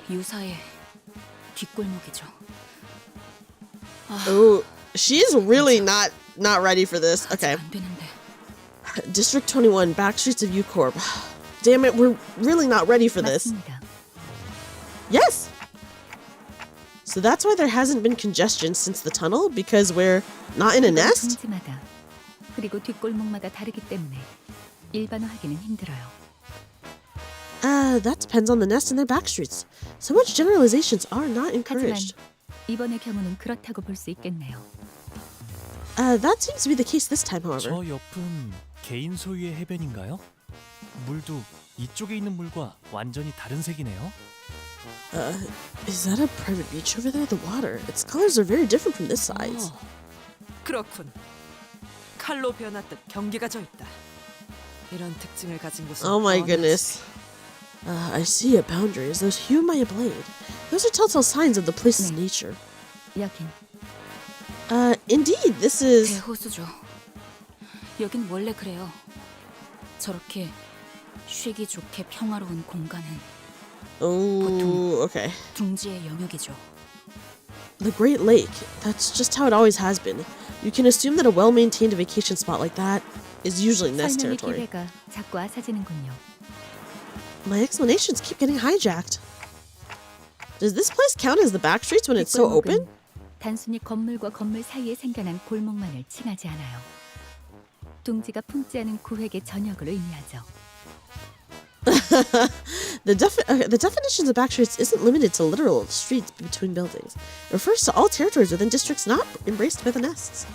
21. 유사의 뒷골목이죠. Oh, she's really not ready for this. Okay. 안 되는데. District 21, backstreets of U-Corp. Damn it, we're really not ready for this. 맞습니다. Yes! So that's why there hasn't been congestion since the tunnel, because we're not in a nest? 동지마다 그리고 뒷골목마다 다르기 때문에 일반화하기는 힘들어요. That depends on the nest and their backstreets. So much generalizations are not 하지만 encouraged. 이번의 경우는 그렇다고 볼 수 있겠네요. That seems to be the case this time, however. 저 옆은 개인 소유의 해변인가요? 물도 이쪽에 있는 물과 완전히 다른 색이네요. Is that a private beach over there? The water. Its colors are very different from this side. 그렇군. 칼로 변화듯 경계가 져 있다. 이런 특징을 가진 곳은 Oh my 어느 goodness. I see a boundary as those hewn by a blade. Those are telltale signs of the place's 네. nature. 여긴 Indeed, this is... 대호수죠. 여긴 원래 그래요. 저렇게 쉬기 좋게 평화로운 공간은 Oh, okay. 둥지의 영역이죠. The Great Lake. That's just how it always has been. You can assume that a well-maintained vacation spot like that is usually nest 설명의 territory. 기회가 자꾸 아사지는군요. My explanations keep getting hijacked. Does this place count as the backstreets when it's so open? 뒷골목은 단순히 건물과 건물 사이에 생겨난 골목만을 칭하지 않아요. 둥지가 품지 않은 구획의 전역을 의미하죠. The definition of backstreets isn't limited to literal streets between buildings. It refers to all territories within districts not embraced by the nests.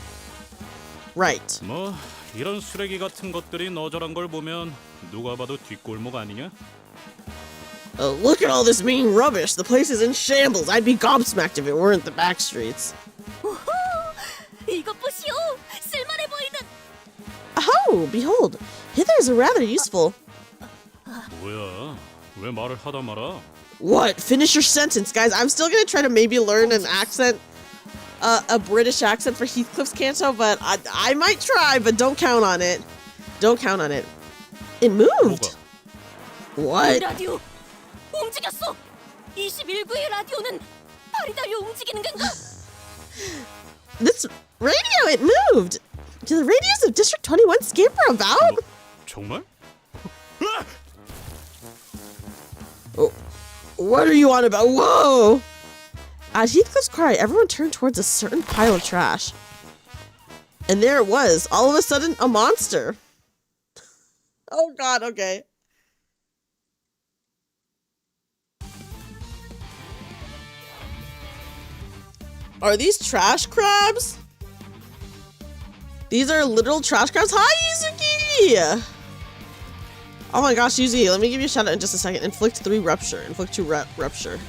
Right. 뭐 이런 쓰레기 같은 것들이 너절한 걸 보면 누가 봐도 뒷골목 아니냐? Look at all this mean rubbish. The place is in shambles. I'd be gobsmacked if it weren't the backstreets. 이것 보시오. 쓸만해 보이는. Oh, behold. Hithers are rather useful. 뭐야? 왜 말을 하다 말아? What? Finish your sentence, guys. I'm still gonna try to maybe learn an accent, a British accent for Heathcliff's canto, but I might try, but don't count on it. Don't count on it. It moved. What? 라디오 움직였어. 21구의 라디오는 발이 달려 움직이는 건가? This radio, it moved. Do the radios of District 21 scamper about? 정말? Oh, what are you on about? Whoa! At Heathcliff's cry, everyone turned towards a certain pile of trash. And there it was, all of a sudden, a monster. Oh god, okay. Are these trash crabs? These are literal trash crabs? Hi, Yuzuki! Oh my gosh, Yuzuki, let me give you a shout out in just a second. Inflict 3 rupture. Inflict 2 rupture.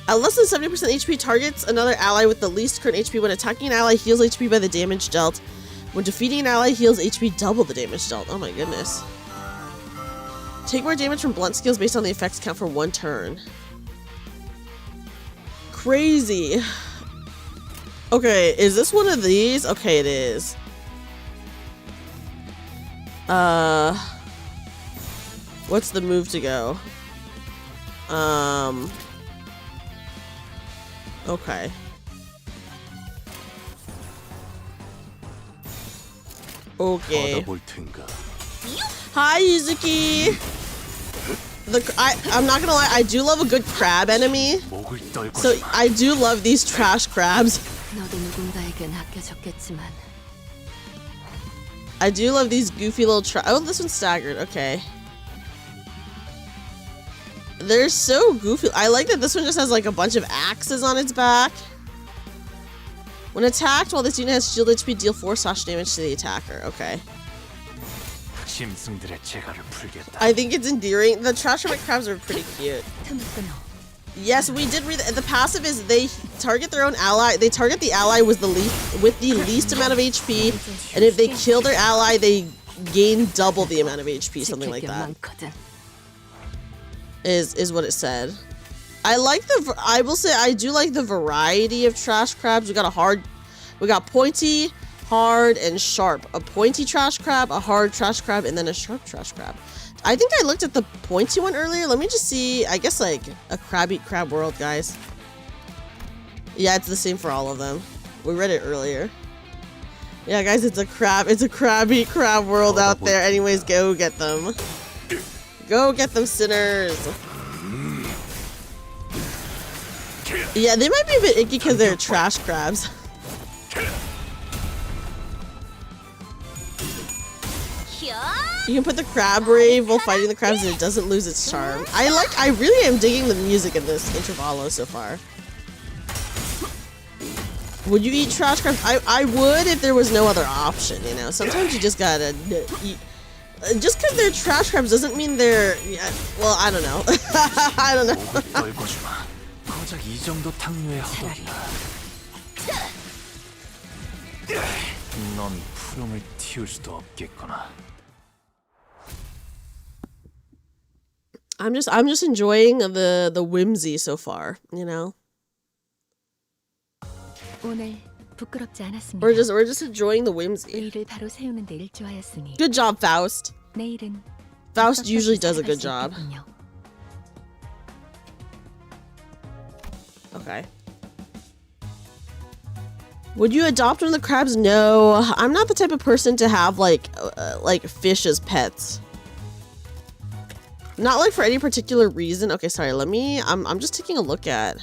At less than 70% HP, targets another ally with the least current HP. When attacking an ally, heals HP by the damage dealt. When defeating an ally, heals HP double the damage dealt. Oh my goodness. Take more damage from blunt skills based on the effects count for 1 turn. Crazy. Okay, is this one of these? Okay, it is. What's the move to go? Okay. Okay. Hi, Yuzuki. I'm not gonna lie, I do love a good crab enemy. So I do love these trash crabs. 너도 누군가에겐 아껴졌겠지만. I do love these goofy little oh, this one's staggered. Okay. They're so goofy. I like that this one just has like a bunch of axes on its back. When attacked, while this unit has shield HP, deal 4 slash damage to the attacker. Okay. I think it's endearing. The trash crabs are pretty cute. Yes, we did read that. The passive is they target their own ally. They target the ally with the least amount of HP, and if they kill their ally, they gain double the amount of HP. Something like that. Is what it said. I like the. I will say I do like the variety of trash crabs. We got pointy, hard, and sharp. A pointy trash crab, a hard trash crab, and then a sharp trash crab. I think I looked at the pointy one earlier. Let me just see. I guess like a crab eat crab world, guys. Yeah, it's the same for all of them. We read it earlier. Yeah, guys, it's a crab eat crab world out there. Anyways, go get them. Go get them, sinners. Yeah, they might be a bit icky because they're trash crabs. You can put the crab rave while fighting the crabs and it doesn't lose its charm. I really am digging the music in this Intervallo so far. Would you eat trash crabs? I would if there was no other option, you know? Sometimes you just gotta eat. Just because they're trash crabs doesn't mean they're... Yeah, well, I don't know. I don't know. I'm just enjoying the whimsy so far, you know? 오늘 부끄럽지 않았습니다. We're just enjoying the whimsy. 의의를 바로 세우는 데 일조하였으니. Good job, Faust. 내일은 Faust usually does a good job. Okay. Would you adopt one of the crabs? No, I'm not the type of person to have like fish as pets. Not like for any particular reason. Okay, sorry. I'm just taking a look at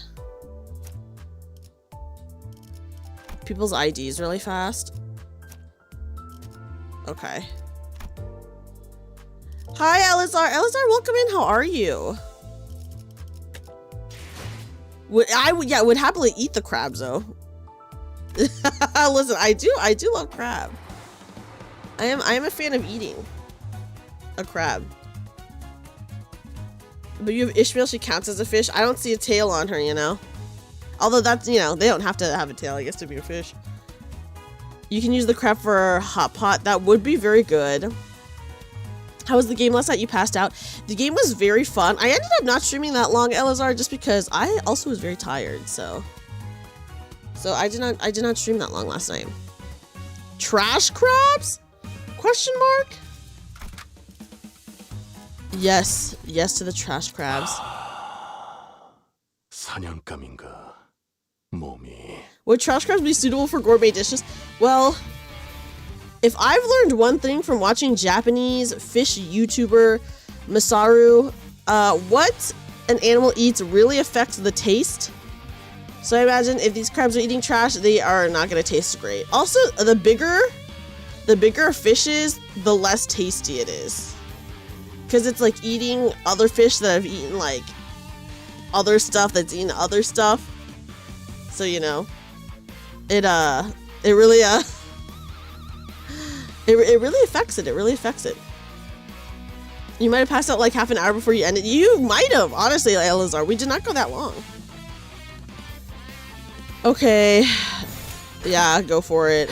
people's IDs really fast. Okay. Hi, Elazar. Elazar, welcome in. How are you? Would happily eat the crabs though. Listen, I do love crab. I am a fan of eating a crab. But you have Ishmael, she counts as a fish. I don't see a tail on her, you know. Although that's, you know, they don't have to have a tail, I guess, to be a fish. You can use the crab for hot pot. That would be very good. How was the game last night? You passed out. The game was very fun. I ended up not streaming that long, Elazar, just because I also was very tired, so I did not stream that long last night. Trash crabs? Question mark? Yes to the trash crabs. 사냥감인가 몸이. Would trash crabs be suitable for gourmet dishes? Well, if I've learned one thing from watching Japanese fish YouTuber Masaru, what an animal eats really affects the taste. So I imagine if these crabs are eating trash, they are not going to taste great. Also, the bigger a fish is, the less tasty it is. Because it's like eating other fish that have eaten like other stuff that's eaten other stuff. So, you know, it really affects it. It really affects it. You might have passed out like half an hour before you ended. You might have, honestly, Elazar. We did not go that long. Okay. Yeah, go for it.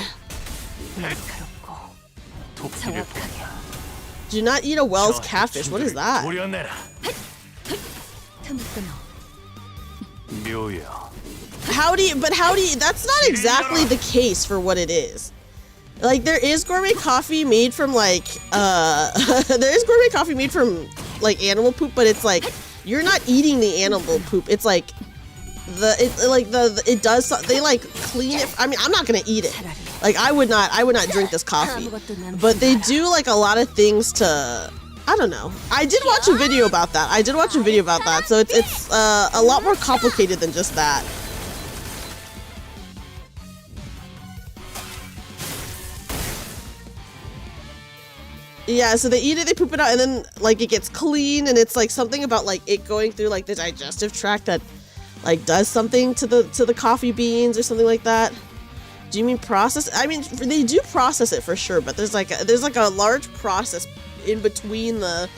Do not eat a Wells catfish. What is that? How do you, that's not exactly the case for what it is. Like, there is gourmet coffee made from like, there is gourmet coffee made from like animal poop, but it's like, you're not eating the animal poop. It's like, it does, they like clean it. I mean, I'm not gonna eat it. Like, I would not drink this coffee, but they do like a lot of things to, I don't know. I did watch a video about that. So it's a lot more complicated than just that. Yeah, so they eat it, they poop it out, and then like it gets clean, and it's like something about like it going through like the digestive tract that like does something to the coffee beans or something like that. Do you mean process? I mean, they do process it for sure, but there's like a large process in between the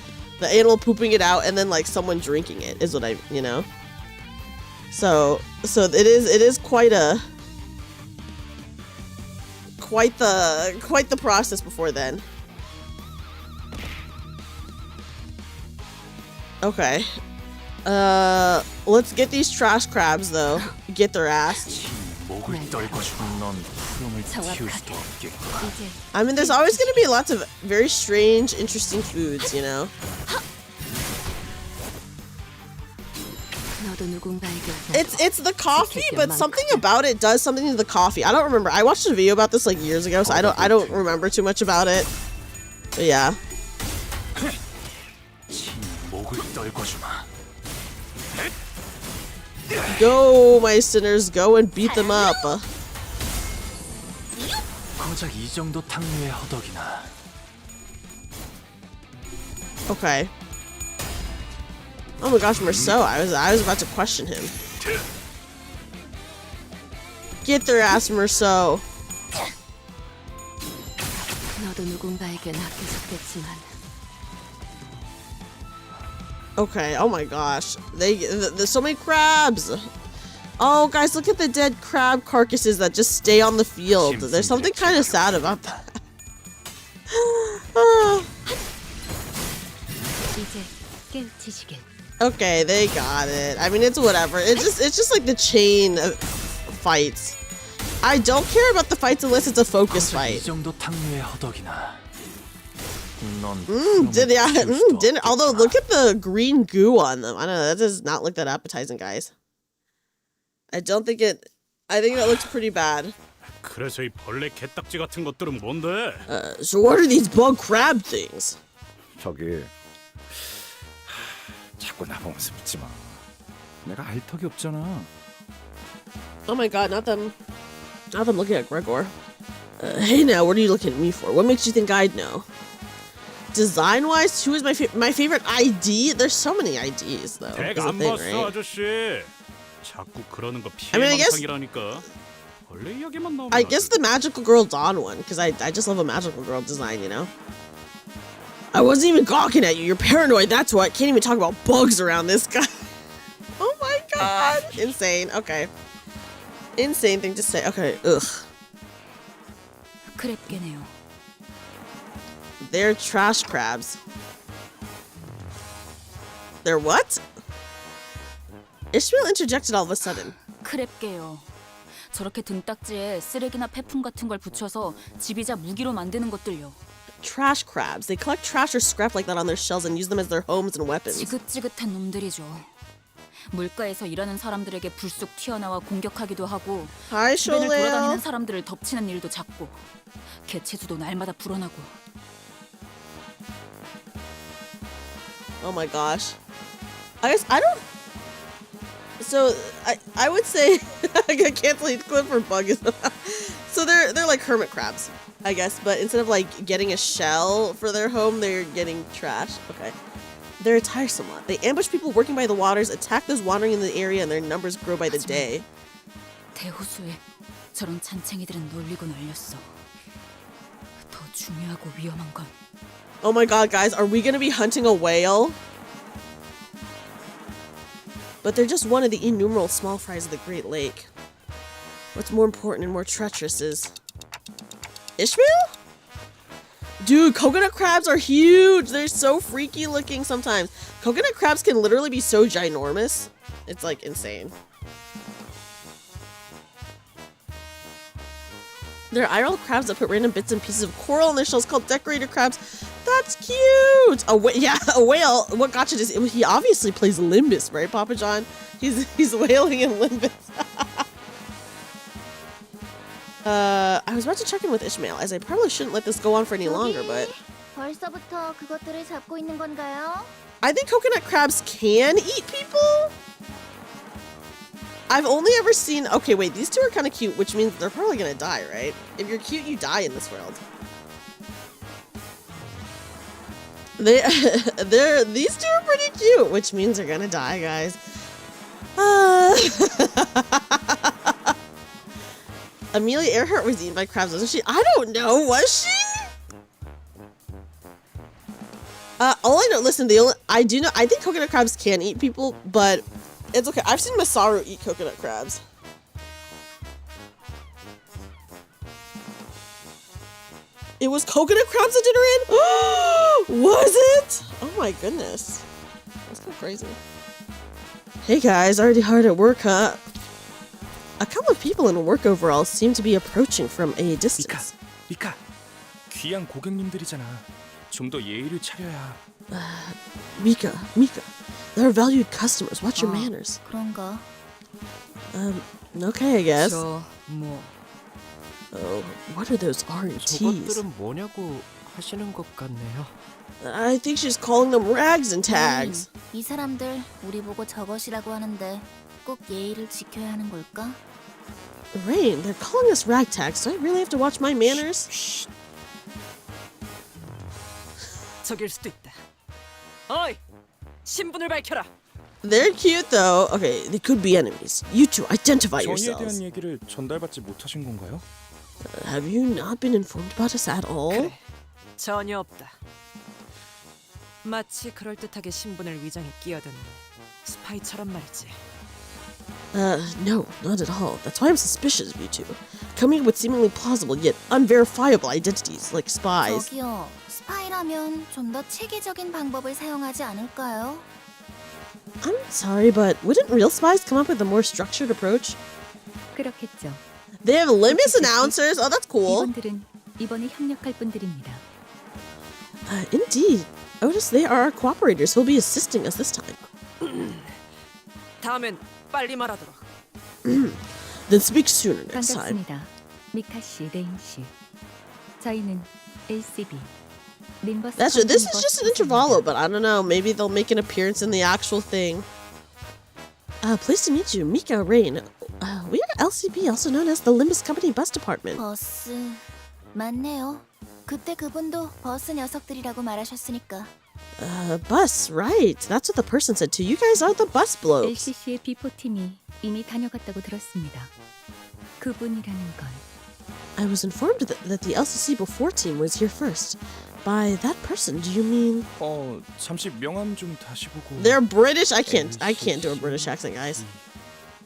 animal pooping it out and then like someone drinking it is what I, you know. So it is quite the process before then. Okay. Let's get these trash crabs though. Get their ass. 수렁을 틔울 수도 없겠고. 이제 I mean, there's always going to be lots of very strange, interesting foods, you know? 너도 누군가에게 It's the coffee, but something about it does something to the coffee. I don't remember. I watched a video about this like years ago, so I don't remember too much about it. But yeah. 목을 떨궈주마. Go, my sinners, go and beat them up. 고작 이 정도 탕류의 허덕이나. Okay. Oh my gosh, Merceau, I was about to question him. Get their ass, Merceau. 너도 누군가에게 낚여졌겠지만 Okay, oh my gosh. There's so many crabs. Oh, guys, look at the dead crab carcasses that just stay on the field. There's something kind of sad about that. 이제 깨우치시길. Okay, they got it. I mean, it's whatever. It's just like the chain of fights. I don't care about the fights unless it's a focus fight. 이 정도 탕류의 허덕이나. Didn't. Although, look at the green goo on them. I don't know. That does not look that appetizing, guys. I think that looks pretty bad. 그래서 이 벌레 개딱지 같은 것들은 뭔데? So what are these bug crab things? 저기 자꾸 나보면서 묻지 마. 내가 알 턱이 없잖아. Oh my god, not them looking at Gregor. Hey now, what are you looking at me for? What makes you think I'd know? Design-wise, who is my favorite ID? There's so many IDs, though. 백 Is the 안 thing, 봤어, right? 아저씨. 자꾸 그러는 거 I mean, I guess- 피해망상이라니까. 벌레 이야기만 나오면 I guess the Magical Girl Dawn one, because I just love a Magical Girl design, you know? I wasn't even gawking at you. You're paranoid, that's what. Can't even talk about bugs around this guy. Oh my god. Insane. Okay. Insane thing to say. Okay, ugh. 크랩게네요. They're trash crabs. They're what? Ishmael interjected all of a sudden. 크랩게요. 저렇게 등딱지에 쓰레기나 폐품 같은 걸 붙여서 집이자 무기로 만드는 것들요. Trash crabs. They collect trash or scrap like that on their shells and use them as their homes and weapons. 지긋지긋한 놈들이죠. 물가에서 일하는 사람들에게 불쑥 튀어나와 공격하기도 하고 Hi, 주변을 Sholeo. 돌아다니는 사람들을 덮치는 일도 잦고 개체수도 날마다 불어나고. Oh my gosh. I guess I don't. So I would say I gotta cancel each clip for bugs. So they're like hermit crabs, I guess, but instead of like getting a shell for their home, they're getting trash. Okay. They're a tiresome lot. They ambush people working by the waters, attack those wandering in the area, and their numbers grow by the day. 대호수에 저런 잔챙이들은 놀리고 놀렸어. 더 중요하고 위험한 건 Oh my god, guys, are we gonna be hunting a whale? But they're just one of the innumerable small fries of the Great Lake. What's more important and more treacherous is... Ishmael? Dude, coconut crabs are huge! They're so freaky looking sometimes. Coconut crabs can literally be so ginormous. It's like insane. They're idle crabs that put random bits and pieces of coral in their shells called decorator crabs. That's cute! A whale. What gacha does he obviously plays Limbus, right, Papa John? He's whaling in Limbus. I was about to check in with Ishmael, as I probably shouldn't let this go on for any longer, but 벌써부터 그것들을 잡고 있는 건가요? I think coconut crabs can eat people. I've only ever seen... Okay, wait, these two are kind of cute, which means they're probably gonna die, right? If you're cute, you die in this world. These two are pretty cute, which means they're gonna die, guys. Amelia Earhart was eaten by crabs, wasn't she? I don't know, was she? All I know, listen, I think coconut crabs can eat people, but it's okay. I've seen Masaru eat coconut crabs. It was coconut crabs that did her in? Was it? Oh my goodness. That's kind of crazy. Hey guys, already hard at work, huh? A couple of people in work overalls seem to be approaching from a distance. 미카, 귀한 고객님들이잖아. 좀 더 예의를 차려야. Mika, they're valued customers. Watch your manners. 그런가? Okay, I guess. 뭐 Oh, what are those R&Ts? 저것들은 뭐냐고 하시는 것 같네요. I think she's calling them rags and tags. 이 사람들 우리 보고 저것이라고 하는데 꼭 예의를 지켜야 하는 걸까? Rain, they're calling us rag tags. Do I really have to watch my manners? 적일 수도 있다. 어이, 신분을 밝혀라. They're cute though. Okay, they could be enemies. You two, identify 정의에 yourselves. 대한 얘기를 전달받지 못하신 건가요? Have you not been informed about us at all? 그래, 전혀 없다. 마치 그럴듯하게 신분을 위장에 끼어든 스파이처럼 말이지. No, not at all. That's why I'm suspicious of you two. Coming up with seemingly plausible yet unverifiable identities like spies. 저기요, 스파이라면 좀 더 체계적인 방법을 사용하지 않을까요? I'm sorry, but wouldn't real spies come up with a more structured approach? 그렇겠죠. They have Limbus announcers. Oh, that's cool. 이번들은 이번에 협력할 분들입니다. Indeed. Otis, they are our cooperators who will be assisting us this time. 다음엔 빨리 말하도록. Then speak sooner next time. 반갑습니다. 미카 씨, 레인 씨. 저희는 S.E.A. 림버스. That's true. This is just an intervallo, but I don't know. Maybe they'll make an appearance in the actual thing. Pleased to meet you, Mika, Rain. We are LCB, also known as the Limbus Company Bus Department. 버스 맞네요. 그때 그분도 버스 녀석들이라고 말하셨으니까. Bus, right. That's what the person said too. You guys are the bus blokes. LCC의 B4 팀이 이미 다녀갔다고 들었습니다. 그분이라는 건 I was informed that the LCC before team was here first. By that person, do you mean? 잠시 명함 좀 다시 보고. They're British. I can't do a British accent, guys.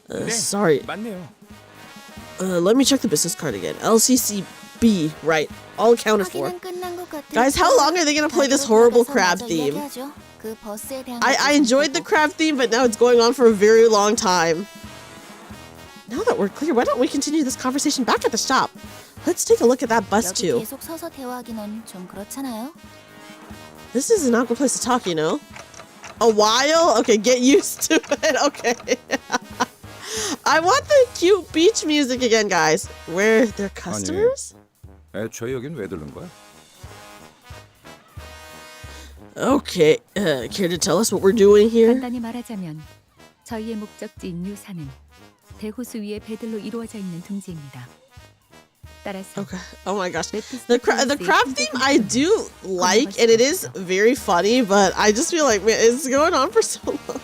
네, Sorry. 맞네요. Let me check the business card again. LCCB, right? All accounted for. 확인은 끝난 것 같아요. Guys, how long are they gonna play this horrible crab theme? 그 버스에 대한 I enjoyed the crab theme, but now it's going on for a very long time. Now that we're clear, why don't we continue this conversation back at the shop? Let's take a look at that bus 여기 too. 계속 서서 대화하기는 좀 그렇잖아요. This is an awkward place to talk, you know? A while? Okay, get used to it. Okay. I want the cute beach music again, guys. Where they're customers? 애초에 여긴 왜 들른 거야? Okay, care to tell us what we're doing here? 간단히 말하자면 저희의 목적지인 유사는 대호수 위의 배들로 이루어져 있는 둥지입니다. 따라서 Okay. Oh my gosh. The crab theme I do like, and it is very funny, but I just feel like, man, it's going on for so long.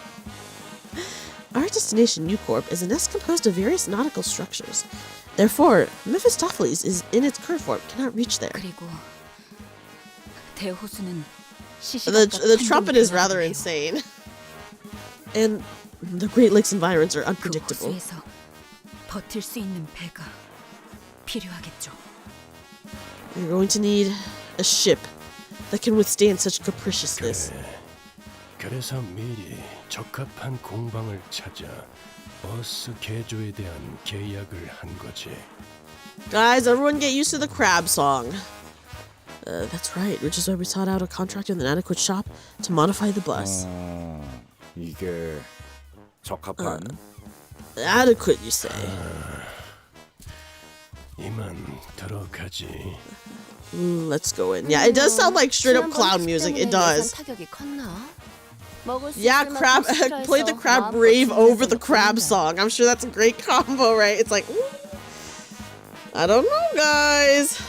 Our destination, New Corp, is a nest composed of various nautical structures. Therefore, Mephistopheles is in its current form, cannot reach there. 그리고 대호수는 The trumpet is rather insane. And the Great Lakes environs are unpredictable. 그 호수에서 버틸 수 있는 배가 필요하겠죠. You're going to need a ship that can withstand such capriciousness. 그래서 미리 적합한 공방을 찾아 버스 개조에 대한 계약을 한 거지. Guys, everyone get used to the crab song. That's right, which is why we sought out a contract with an adequate shop to modify the bus. 이게 적합한? Adequate, you say? 이만 들어가지. Let's go in. Yeah, it does sound like straight up clown music. It does. Yeah, crab. Play the crab brave over the crab song. I'm sure that's a great combo, right? It's like, ooh. I don't know, guys.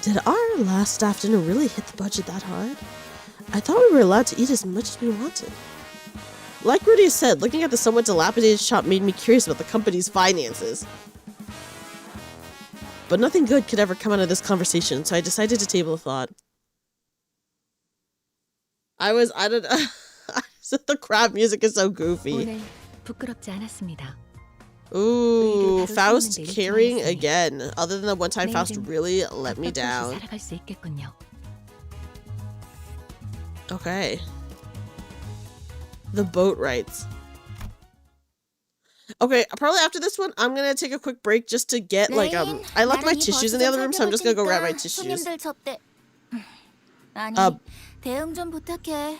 Did our last staff dinner really hit the budget that hard? I thought we were allowed to eat as much as we wanted. Like Rudy said, looking at the somewhat dilapidated shop made me curious about the company's finances. But nothing good could ever come out of this conversation, so I decided to table a thought. I don't the crab music is so goofy. 오늘 부끄럽지 않았습니다. Ooh, Faust carrying again. Other than the one time Faust really let me down. 살아갈 수 있겠군요. Okay. The boat rights. Okay, probably after this one, I'm gonna take a quick break just to get like I left my tissues in the other room, so I'm just gonna go grab my tissues. 손님들 접대. 아니, 대응 좀 부탁해.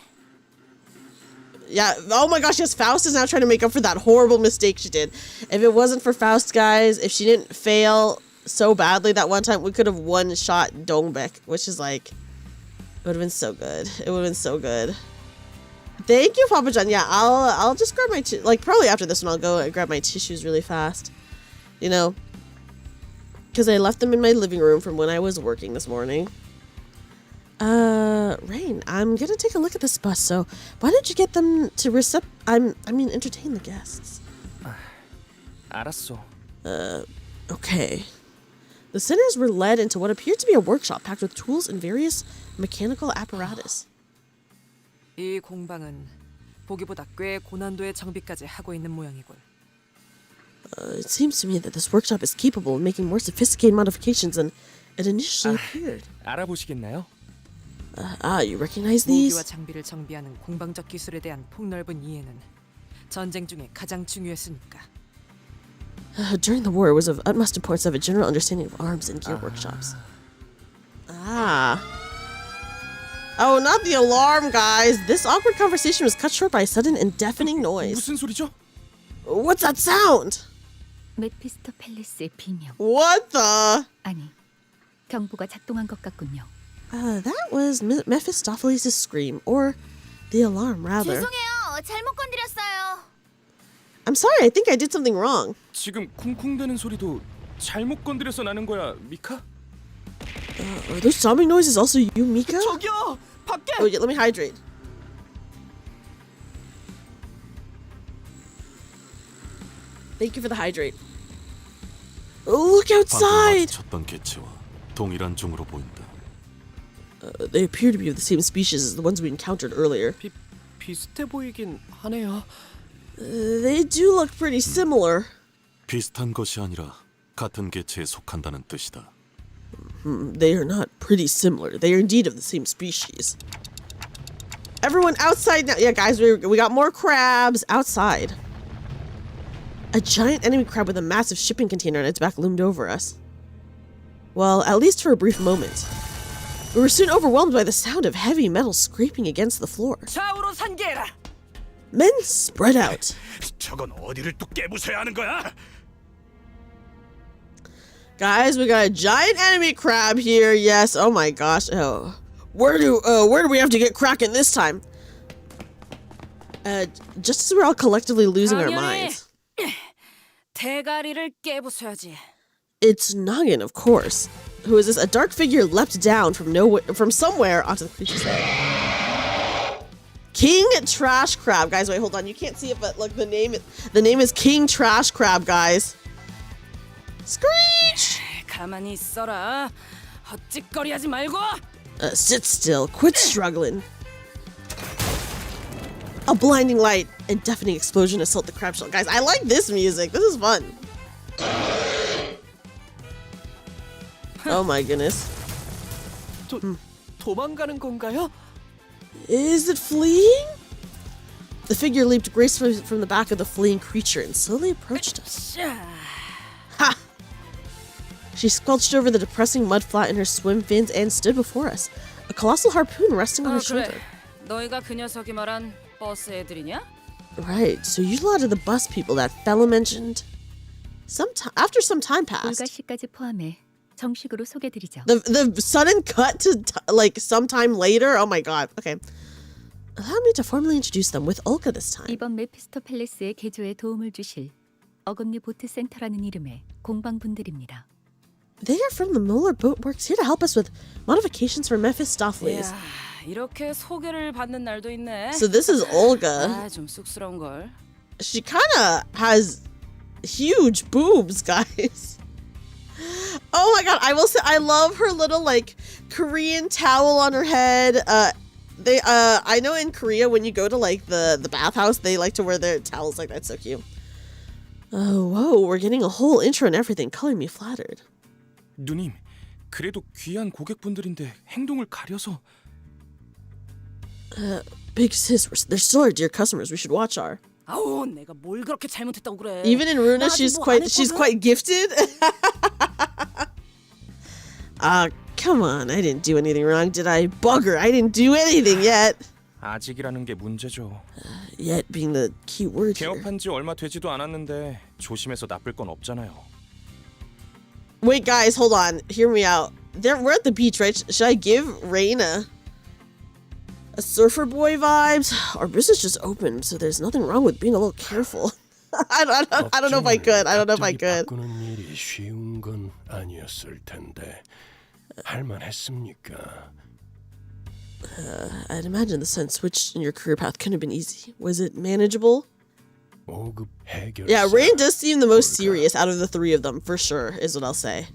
Yeah, oh my gosh, yes, Faust is now trying to make up for that horrible mistake she did. If it wasn't for Faust, guys, if she didn't fail so badly that one time, we could have one-shot Dongbek, which is like, it would have been so good. It would have been so good. Thank you, Papa John. Yeah, I'll just grab my like probably after this one I'll go and grab my tissues really fast, you know, because I left them in my living room from when I was working this morning. Rain, I'm gonna take a look at this bus. So why don't you get them to entertain the guests? 알았어. Okay. The sinners were led into what appeared to be a workshop packed with tools and various mechanical apparatus. 이 공방은 보기보다 꽤 고난도의 장비까지 하고 있는 모양이군. It seems to me that this workshop is capable of making more sophisticated modifications than it initially appeared. 알아보시겠나요? You recognize these? 무기와 장비를 정비하는 공방적 기술에 대한 폭넓은 이해는 전쟁 중에 가장 중요했으니까. During the war, it was of utmost importance to have a general understanding of arms and gear workshops. Oh, not the alarm, guys! This awkward conversation was cut short by a sudden and deafening noise. 무슨 소리죠? What's that sound? 메피스토 팰리스의 비명. What the? 아니, 경보가 작동한 것 같군요. That was Mephistopheles' scream, or the alarm, rather. 죄송해요. 잘못 건드렸어요. I'm sorry, I think I did something wrong. 지금 쿵쿵대는 소리도 잘못 건드려서 나는 거야, 미카? Are those sobbing noises also you, Mika? 저기요, 밖에. Oh, yeah, let me hydrate. Thank you for the hydrate. Look outside! 쳤던 개체와 동일한 종으로 보인다. They appear to be of the same species as the ones we encountered earlier. 비슷해 보이긴 하네요. They do look pretty similar. 비슷한 것이 아니라 같은 개체에 속한다는 뜻이다. They are not pretty similar. They are indeed of the same species. Everyone outside now. Yeah, guys, we got more crabs outside. A giant enemy crab with a massive shipping container on its back loomed over us. Well, at least for a brief moment. We were soon overwhelmed by the sound of heavy metal scraping against the floor. 좌우로 산계해라. Men spread out. 저건 어디를 또 깨부숴야 하는 거야? Guys, we got a giant enemy crab here. Yes. Oh my gosh. Oh, where do we have to get cracking this time? Just as we're all collectively losing our minds. 대가리를 깨부숴야지. It's Noggin, of course. Who is this? A dark figure leapt down from somewhere onto the creature's head. King Trash Crab, guys. Wait, hold on. You can't see it, but look, the name is King Trash Crab, guys. Screech! 가만히 있어라. 헛짓거리하지 말고. Sit still. Quit struggling. A blinding light and deafening explosion assault the crab shell. Guys, I like this music. This is fun. Oh my goodness. 도망가는 건가요? Is it fleeing? The figure leaped gracefully from the back of the fleeing creature and slowly approached us. Ha! She squelched over the depressing mud flat in her swim fins and stood before us, a colossal harpoon resting on her shoulder. 너희가 그 녀석이 말한 버스 애들이냐? Right, so you lot of the bus people that fellow mentioned. After some time passed. 불가시까지 포함해 정식으로 소개드리죠. The sudden cut to like sometime later. Oh my god. Okay. Allow me to formally introduce them with Olga this time. 이번 메피스토 팰리스의 개조에 도움을 주실 어금니 보트 센터라는 이름의 공방분들입니다. They are from the Molar Boat Works here to help us with modifications for Mephistopheles. 이렇게 소개를 받는 날도 있네. So this is Olga. 좀 쑥스러운 걸. She kind of has huge boobs, guys. Oh my god, I will say I love her little like Korean towel on her head. I know in Korea when you go to like the bathhouse, they like to wear their towels like that. So cute. Oh, whoa, we're getting a whole intro and everything, calling me flattered. 누님, 그래도 귀한 고객분들인데 행동을 가려서. Big sis, they're still our dear customers. We should watch our. 아우, 내가 뭘 그렇게 잘못했다고 그래. Even in Runa, 나 아직 she's 뭐안 she's 했거든? quite gifted. Come on, I didn't do anything wrong, did I? Bugger, I didn't do anything yet. 아직이라는 게 문제죠. Yet being the key word here. 개업한 지 얼마 되지도 않았는데 조심해서 나쁠 건 없잖아요. Wait, guys, hold on. Hear me out. We're at the beach, right? Should I give Rain a surfer boy vibes? Our business just opened, so there's nothing wrong with being a little careful. I don't know if I could. I don't know if I could. 바꾸는 일이 쉬운 건 아니었을 텐데 할만했습니까? I'd imagine the sudden switch in your career path couldn't have been easy. Was it manageable? 5급 해결사. Yeah, Rain does seem the most serious out of the three of them, for sure, is what I'll say.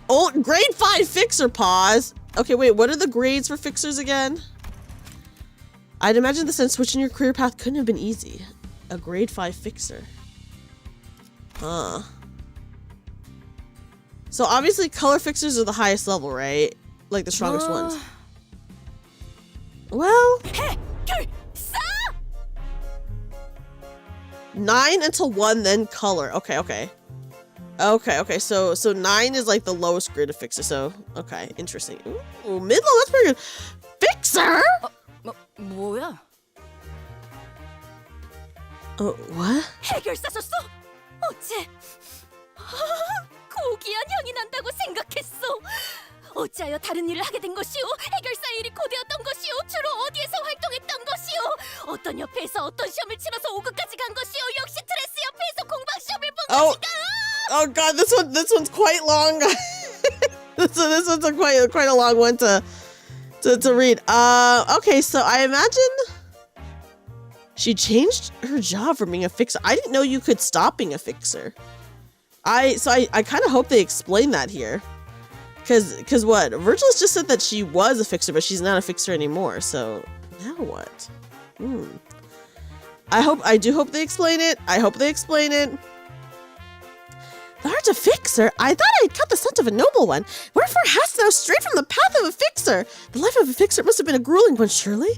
Oh, grade 5 fixer, pause. Okay, wait, what are the grades for fixers again? I'd imagine the sense switching your career path couldn't have been easy. A grade 5 fixer. Huh. So obviously color fixers are the highest level, right? Like the strongest ones. Well... 9 until 1, then color. Okay, okay. Okay, so 9 is like the lowest grade of fixer, so... Okay, interesting. Ooh, mid-level, that's pretty good. Fixer? 뭐야? What? 해결사 줬어? 어째 고귀한 향이 난다고 생각했어. 어찌하여 다른 일을 하게 된 것이오? 해결사 일이 고되었던 것이오? 주로 어디에서 활동했던 것이오? 어떤 협회에서 어떤 시험을 치러서 5급까지 간 것이오? 역시 트레스 협회에서 공방 시험을 본 것인가? Oh god, this one's quite long. this one's quite a long one to read. Okay, so I imagine she changed her job from being a fixer. I didn't know you could stop being a fixer. I kind of hope they explain that here. Cause what? Virgil's just said that she was a fixer, but she's not a fixer anymore. So now what? I do hope they explain it. I hope they explain it. Thou art a fixer? I thought I had cut the scent of a noble one. Wherefore hast thou strayed from the path of a fixer? The life of a fixer must have been a grueling one, surely.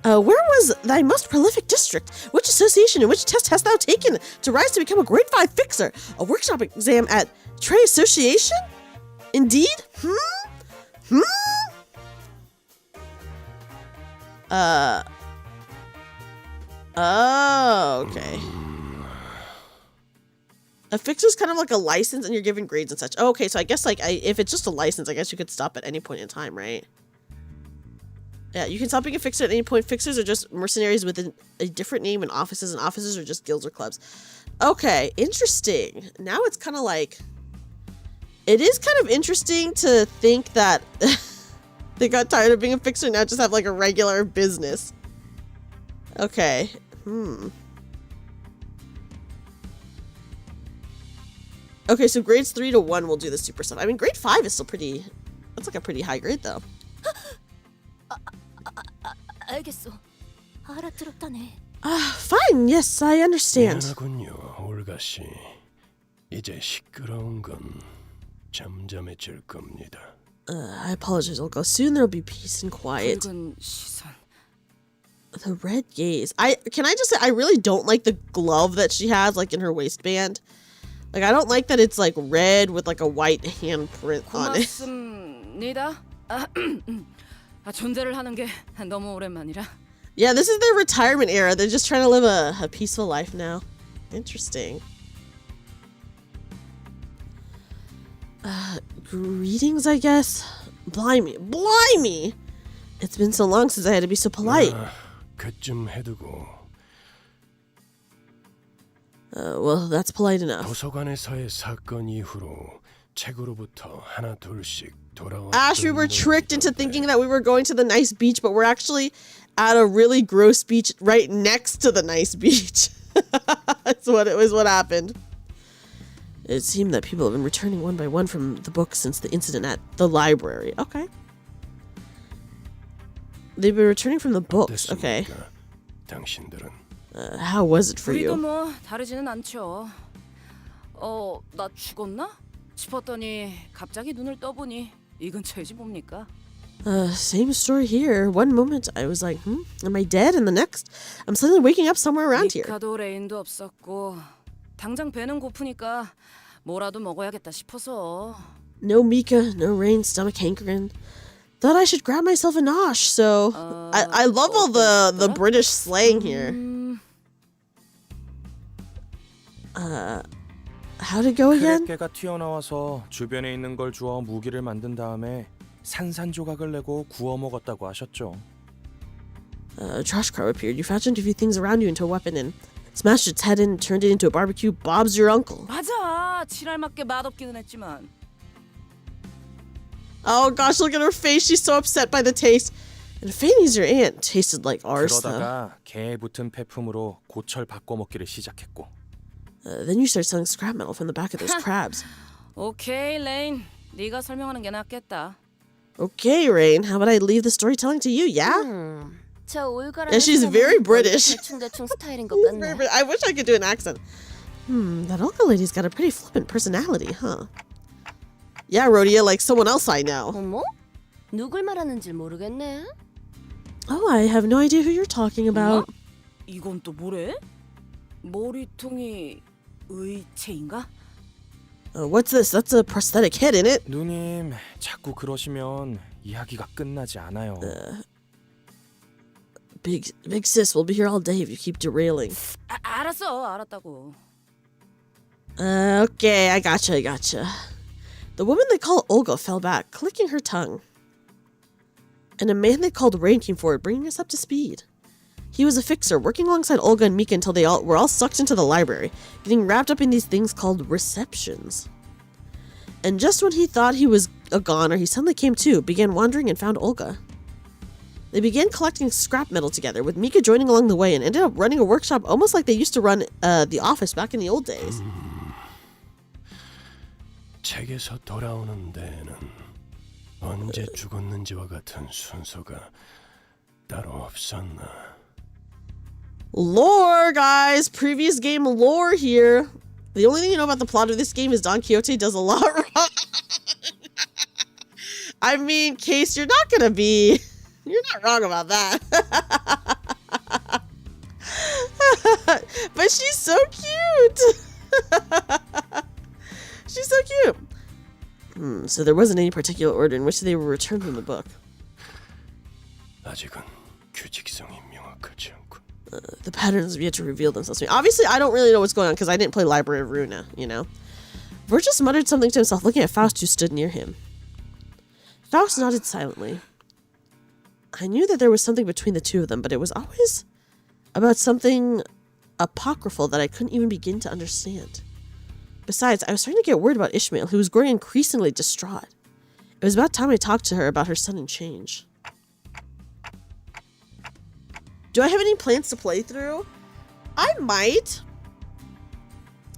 Where was thy most prolific district? Which association and which test hast thou taken to rise to become a grade 5 fixer? A workshop exam at Trade Association? Indeed? Oh, okay. A fixer's kind of like a license and you're given grades and such. Oh, okay, so I guess like if it's just a license, I guess you could stop at any point in time, right? Yeah, you can stop being a fixer at any point. Fixers are just mercenaries with a different name and offices are just guilds or clubs. Okay, interesting. Now it's kind of like... It is kind of interesting to think that they got tired of being a fixer and now just have like a regular business. Okay. Okay, so grades 3 to 1 will do the super stuff. I mean, grade 5 is still pretty... That's like a pretty high grade, though. 알겠어. 알아들었다네. Fine. Yes, I understand. 미안하군요, 올가 씨. 이제 시끄러운 건 잠잠해질 겁니다. I apologize, Olga. Soon there'll be peace and quiet. 붉은 시선. The red gaze. Can I just say, I really don't like the glove that she has, like, in her waistband. Like, I don't like that it's, like, red with, like, a white handprint on it. 고맙습니다. 존재를 하는 게 너무 오랜만이라. Yeah, this is their retirement era. They're just trying to live a peaceful life now. Interesting. Greetings, I guess? Blimey. Blimey! It's been so long since I had to be so polite. 그쯤 해두고. Well, that's polite enough. 도서관에서의 사건 이후로 책으로부터 하나 둘씩 돌아왔던 Ash, we were tricked into thinking that we were going to the nice beach, but we're actually at a really gross beach right next to the nice beach. That's what happened. It seemed that people have been returning one by one from the book since the incident at the library. Okay. They've been returning from the books. Okay. 당신들은 how was it for 우리도 you? 뭐 다르지는 않죠. 나 죽었나 싶었더니 갑자기 눈을 떠보니 이 근처이지 뭡니까? Same story here. One moment I was like, am I dead? And the next, I'm suddenly waking up somewhere around here. 미카도 레인도 없었고 당장 배는 고프니까 뭐라도 먹어야겠다 싶어서. No Mika, no Rain, stomach hankering. Thought I should grab myself a nosh, so I love all the British slang here. How'd it go again? 크레케가 튀어나와서 주변에 있는 걸 주워 무기를 만든 다음에 산산조각을 내고 구워 먹었다고 하셨죠. Trash crow appeared. You fashioned a few things around you into a weapon and smashed its head in and turned it into a barbecue. Bob's your uncle. 맞아. 칠알맞게 맛없기는 했지만. Oh gosh, look at her face. She's so upset by the taste. And Fanny's your aunt. Tasted like ours, though. 그러다가 개에 붙은 폐품으로 고철 바꿔 먹기를 시작했고. Then you start selling scrap metal from the back of those crabs. 오케이, 레인. 네가 설명하는 게 낫겠다. Okay, Rain. How about I leave the storytelling to you, yeah? 저 올가라. Yeah, she's very British. 대충 스타일인 것 같네. I wish I could do an accent. That Olga lady's got a pretty flippant personality, huh? Yeah, Rhodia, like someone else I know. 어머? 누굴 말하는지 모르겠네. Oh, I have no idea who you're talking about. 이건 또 뭐래? 머리통이 의체인가? What's this? That's a prosthetic head, isn't it? 누님, 자꾸 그러시면 이야기가 끝나지 않아요. Big sis, we'll be here all day if you keep derailing. 알았어, 알았다고. Okay, I gotcha. The woman they call Olga fell back, clicking her tongue. And a man they called Rain came forward, bringing us up to speed. He was a fixer, working alongside Olga and Mika until they were all sucked into the library, getting wrapped up in these things called receptions. And just when he thought he was a goner, he suddenly came to, began wandering, and found Olga. They began collecting scrap metal together, with Mika joining along the way, and ended up running a workshop almost like they used to run the office back in the old days. 책에서 돌아오는 데에는 언제 죽었는지와 같은 순서가 따로 없었나. Lore, guys! Previous game lore here. The only thing you know about the plot of this game is Don Quixote does a lot wrong. I mean, Case, you're not not wrong about that. But she's so cute. She's so cute. So there wasn't any particular order in which they were returned from the book. 아직은 규칙성이 명확하지 않고. The patterns have yet to reveal themselves to me. Obviously, I don't really know what's going on because I didn't play Library of Runa, you know? Virgis muttered something to himself, looking at Faust, who stood near him. Faust nodded silently. I knew that there was something between the two of them, but it was always about something apocryphal that I couldn't even begin to understand. Besides, I was starting to get worried about Ishmael, who was growing increasingly distraught. It was about time I talked to her about her sudden change. Do I have any plans to play through? I might.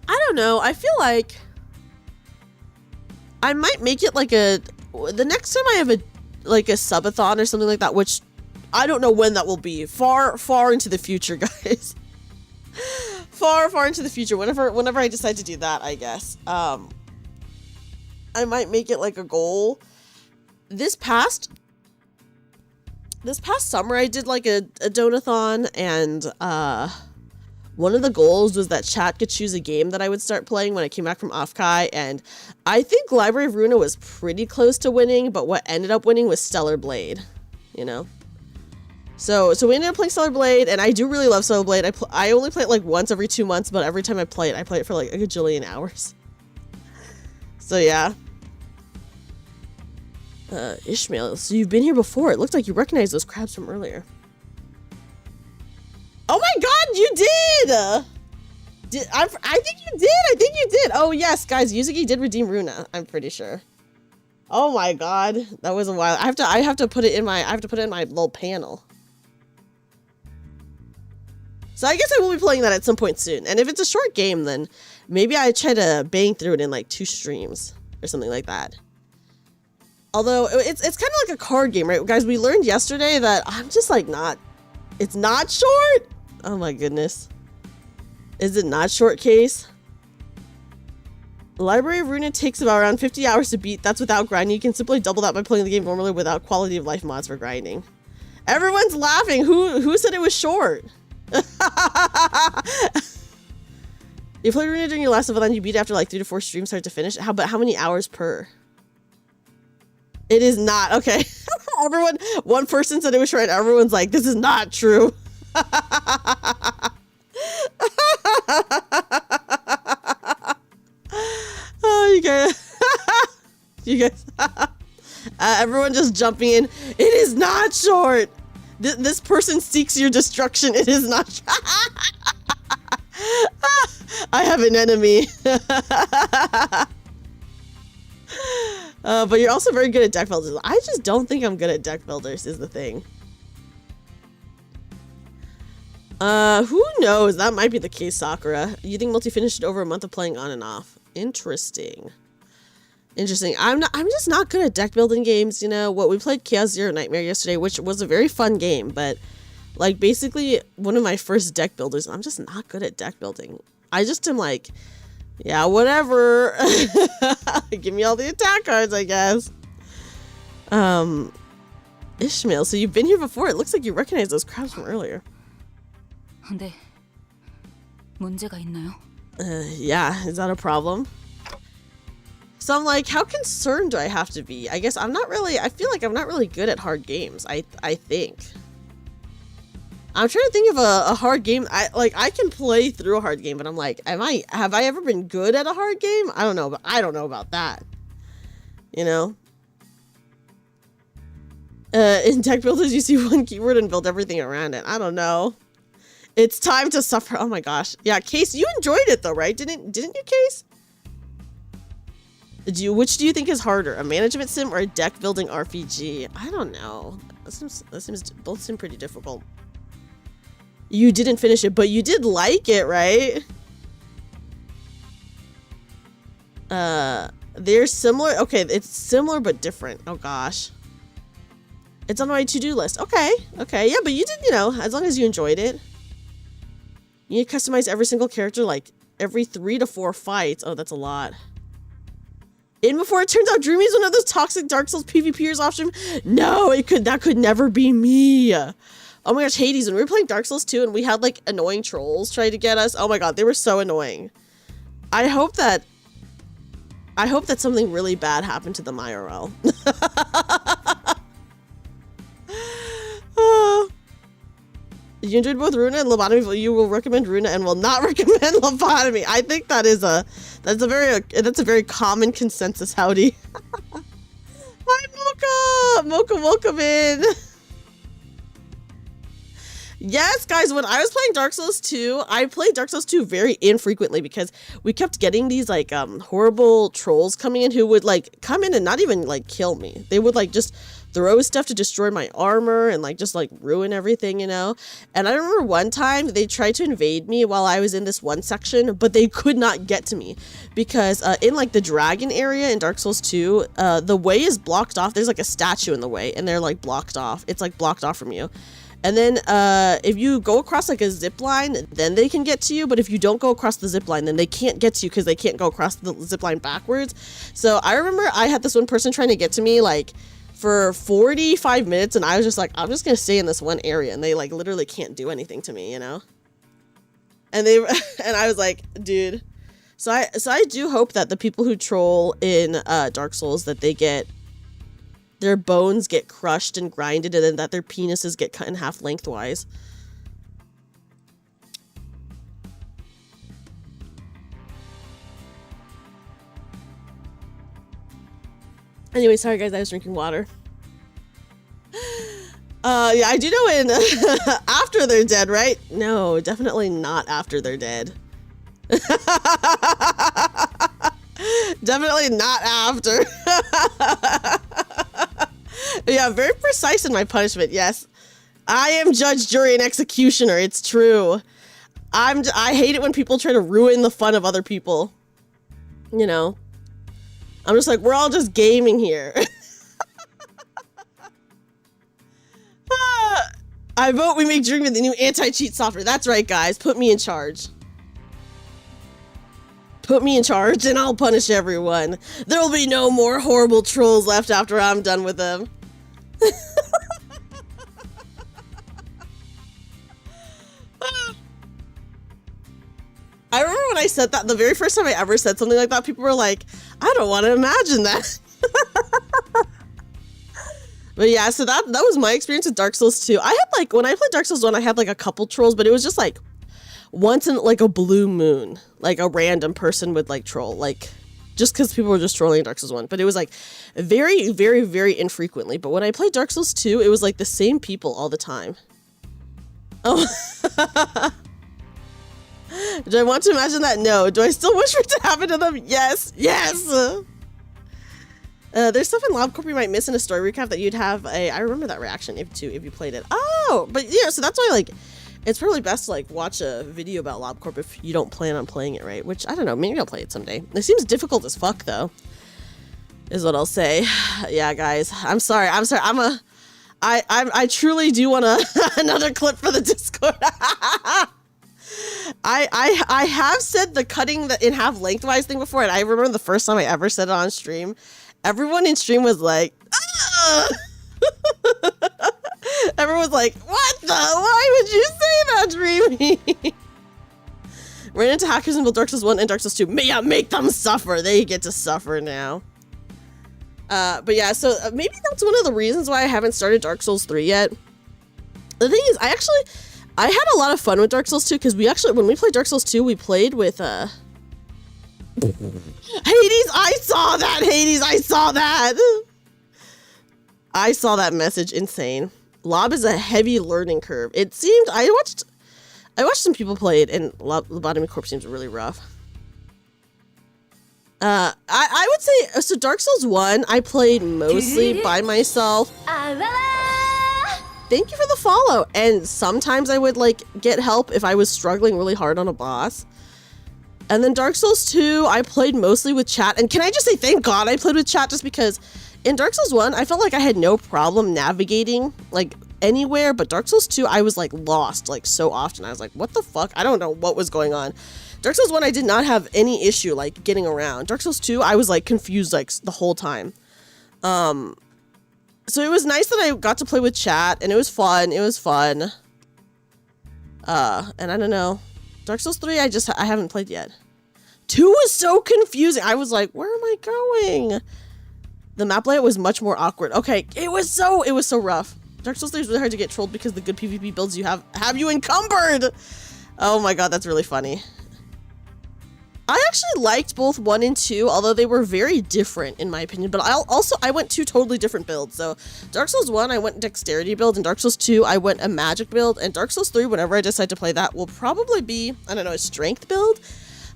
I don't know. I feel like I might make it like the next time I have a subathon or something like that, which I don't know when that will be. Far into the future, guys. far into the future. Whenever I decide to do that, I guess. I might make it like a goal. This past summer, I did like a donathon, and one of the goals was that chat could choose a game that I would start playing when I came back from Offkai, and I think Library of Runa was pretty close to winning, but what ended up winning was Stellar Blade, you know? So we ended up playing Stellar Blade, and I do really love Stellar Blade. I only play it like once every 2 months, but every time I play it for like a gajillion hours. So yeah. Ishmael, so you've been here before. It looked like you recognized those crabs from earlier. Oh my god, you did! I think you did! Oh yes, guys, Yuzuki did redeem Runa, I'm pretty sure. Oh my god, that was a while. I have to put it in my little panel. So I guess I will be playing that at some point soon. And if it's a short game, then maybe I try to bang through it in like 2 streams or something like that. Although it's kind of like a card game, right? Guys, we learned yesterday that I'm just like it's not short. Oh my goodness. Is it not short, Case? Library of Runa takes about around 50 hours to beat. That's without grinding. You can simply double that by playing the game normally without quality of life mods for grinding. Everyone's laughing. Who said it was short? You played Runa during your last level, then you beat it after like 3 to 4 streams start to finish. How many hours per? It is not. Okay. Everyone, one person said it was short. Everyone's like, this is not true. Oh, you guys. You guys. Everyone just jumping in. It is not short. This person seeks your destruction. It is not. I have an enemy. But you're also very good at deck builders. I just don't think I'm good at deck builders is the thing. Who knows? That might be the case, Sakura. You think Multi finished over a month of playing on and off. Interesting. Interesting. I'm just not good at deck building games, you know. What we played Chaos Zero Nightmare yesterday, which was a very fun game, but like basically one of my first deck builders. I'm just not good at deck building. I just am like, yeah, whatever. Give me all the attack cards, I guess. Ishmael, so you've been here before. It looks like you recognize those crabs from earlier. 네. 문제가 있나요? Yeah, is that a problem? So I'm like, how concerned do I have to be? I guess I feel like I'm not really good at hard games. I think. I'm trying to think of a hard game. I can play through a hard game, but I'm like, have I ever been good at a hard game? I don't know, but I don't know about that. You know? In deck builders, you see one keyword and build everything around it. I don't know. It's time to suffer. Oh my gosh. Yeah, Case, you enjoyed it though, right? Didn't you, Case? Which do you think is harder, a management sim or a deck building RPG? I don't know. That seems both seem pretty difficult. You didn't finish it, but you did like it, right? They're similar. Okay, it's similar but different. Oh gosh. It's on my to-do list. Okay, yeah, but you did, you know, as long as you enjoyed it. You need to customize every single character like every 3 to 4 fights. Oh, that's a lot. In before it turns out Dreamy is one of those toxic Dark Souls PvPers off stream. No, that could never be me. Oh my gosh, Hades, when we were playing Dark Souls 2 and we had like annoying trolls try to get us. Oh my god, they were so annoying. I hope that something really bad happened to them IRL. You enjoyed both Runa and Lobotomy. You will recommend Runa and will not recommend Lobotomy. I think that's a very common consensus. Howdy. Hi Mocha, welcome in. Yes, guys, when I was playing Dark Souls 2, I played Dark Souls 2 very infrequently because we kept getting these like horrible trolls coming in who would like come in and not even like kill me. They would like just throw stuff to destroy my armor and like just like ruin everything, you know. And I remember one time they tried to invade me while I was in this one section, but they could not get to me because in like the dragon area in Dark Souls 2, the way is blocked off. There's like a statue in the way and they're like blocked off. It's like blocked off from you. And then if you go across like a zip line, then they can get to you. But if you don't go across the zip line, then they can't get to you because they can't go across the zip line backwards. So I remember I had this one person trying to get to me like for 45 minutes. And I was just like, I'm just going to stay in this one area. And they like literally can't do anything to me, you know? And I was like, dude. So I do hope that the people who troll in Dark Souls, that their bones get crushed and grinded and then that their penises get cut in half lengthwise. Anyway, sorry guys, I was drinking water. Yeah, I do know in after they're dead, right? No, definitely not after they're dead. Definitely not after. Yeah, very precise in my punishment. Yes, I am judge, jury, and executioner. It's true. I hate it when people try to ruin the fun of other people. You know, I'm just like, we're all just gaming here. I vote we make Dreamy the new anti-cheat software. That's right, guys. Put me in charge. put me in charge and I'll punish everyone. There'll be no more horrible trolls left after I'm done with them. I remember when I said that, the very first time I ever said something like that, people were like, I don't want to imagine that. But yeah, so that was my experience with Dark Souls 2. I had like, when I played Dark Souls 1, I had like a couple trolls, but it was just like once in like a blue moon, like a random person would like troll, like just because people were just trolling in Dark Souls 1. But it was like very, very, very infrequently. But when I played Dark Souls 2, it was like the same people all the time. Oh. Do I want to imagine that? No. Do I still wish for it to happen to them? Yes. Yes. There's stuff in LobCorp you might miss in a story recap that you'd have I remember that reaction if you played it. Oh, but yeah, so that's why like it's probably best to like watch a video about LobCorp if you don't plan on playing it, right? Which I don't know, maybe I'll play it someday. It seems difficult as fuck though, is what I'll say. Yeah, guys, I'm sorry. I truly do want another clip for the Discord. I have said the cutting the in half lengthwise thing before, and I remember the first time I ever said it on stream, everyone in stream was like, ah! Everyone was like, what the? Why would you say that, Dreamy? Ran into hackers in both Dark Souls 1 and Dark Souls 2. Yeah, make them suffer. They get to suffer now. But yeah, so maybe that's one of the reasons why I haven't started Dark Souls 3 yet. The thing is, I had a lot of fun with Dark Souls 2 because when we played Dark Souls 2, we played with Hades. I saw that, Hades. I saw that. I saw that message. Insane. Lob is a heavy learning curve. It seemed I watched some people play it, and Lobotomy Corp seems really rough. I would say so. Dark Souls 1, I played mostly by myself. Thank you for the follow. And sometimes I would like get help if I was struggling really hard on a boss. And then Dark Souls 2, I played mostly with chat. And can I just say thank God I played with chat, just because in Dark Souls 1, I felt like I had no problem navigating like anywhere, but Dark Souls 2, I was like lost like so often. I was like, what the fuck? I don't know what was going on. Dark Souls 1, I did not have any issue like getting around. Dark Souls 2, I was like confused like the whole time. So it was nice that I got to play with chat, and it was fun. And I don't know. Dark Souls 3, I haven't played yet. 2 was so confusing. I was like, where am I going? The map layout was much more awkward. Okay, it was so rough. Dark Souls 3 is really hard to get trolled because the good PvP builds you have you encumbered. Oh my god, that's really funny. I actually liked both 1 and 2, although they were very different in my opinion, but I went 2 totally different builds. So Dark Souls 1, I went dexterity build, and Dark Souls 2, I went a magic build, and Dark Souls 3, whenever I decide to play that, will probably be, I don't know, a strength build.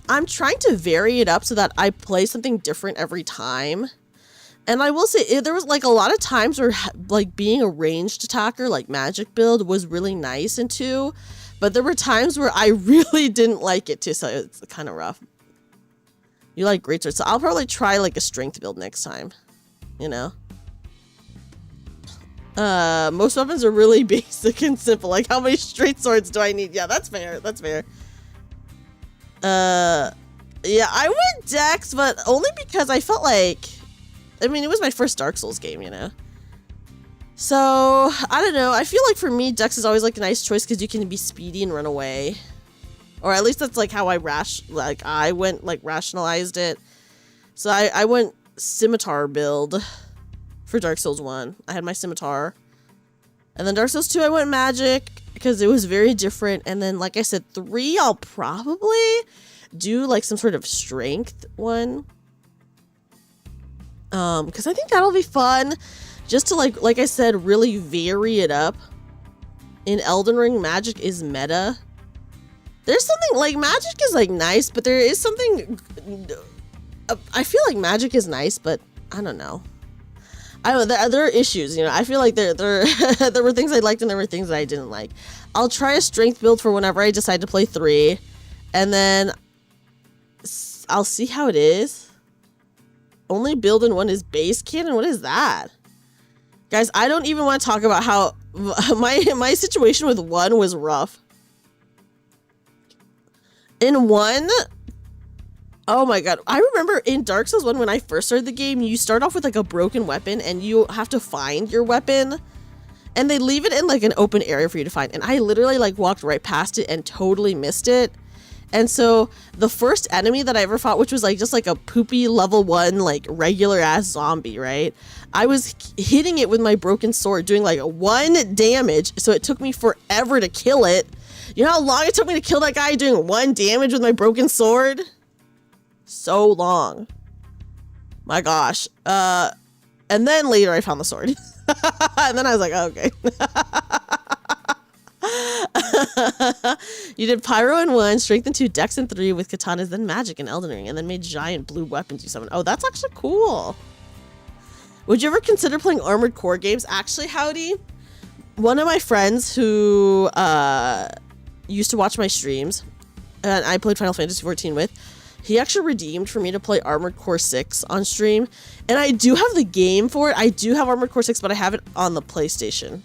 I'm trying to vary it up so that I play something different every time. And I will say, there was like a lot of times where like being a ranged attacker, like magic build, was really nice in 2, but there were times where I really didn't like it too, so it's kind of rough. You like greatswords, so I'll probably try like a strength build next time, you know? Most weapons are really basic and simple, like how many straight swords do I need? Yeah, that's fair, that's fair. Yeah, I went Dex, but only because I felt like, I mean, it was my first Dark Souls game, you know? So, I don't know, I feel like for me, Dex is always like a nice choice because you can be speedy and run away. Or at least that's like how I rationalized it. So I went scimitar build for Dark Souls 1. I had my scimitar. And then Dark Souls 2, I went magic because it was very different. And then, like I said, 3, I'll probably do like some sort of strength one. Because I think that'll be fun. Just to like I said, really vary it up. In Elden Ring, magic is meta. There's something like magic is like nice, but there is something. I feel like magic is nice, but I don't know. I don't know. There are issues, you know. I feel like there were things I liked and there were things that I didn't like. I'll try a strength build for whenever I decide to play 3, and then I'll see how it is. Only build in 1 is base cannon. What is that, guys? I don't even want to talk about how my situation with 1 was rough. In 1, Oh my god. I remember in Dark Souls 1 when I first started the game, you start off with like a broken weapon and you have to find your weapon. And they leave it in like an open area for you to find. And I literally like walked right past it and totally missed it. And so the first enemy that I ever fought, which was like just like a poopy level 1 like regular ass zombie, right? I was hitting it with my broken sword doing like 1 damage. So it took me forever to kill it. You know how long it took me to kill that guy doing 1 damage with my broken sword? So long. My gosh. And then later I found the sword. And then I was like, oh, okay. You did Pyro in 1, Strength in 2, Dex in 3 with katanas, then Magic in Elden Ring, and then made giant blue weapons you summon. Oh, that's actually cool. Would you ever consider playing Armored Core games? Actually, Howdy, one of my friends who used to watch my streams, and I played Final Fantasy XIV with, he actually redeemed for me to play Armored Core 6 on stream. And I do have the game for it. I do have Armored Core 6, but I have it on the PlayStation.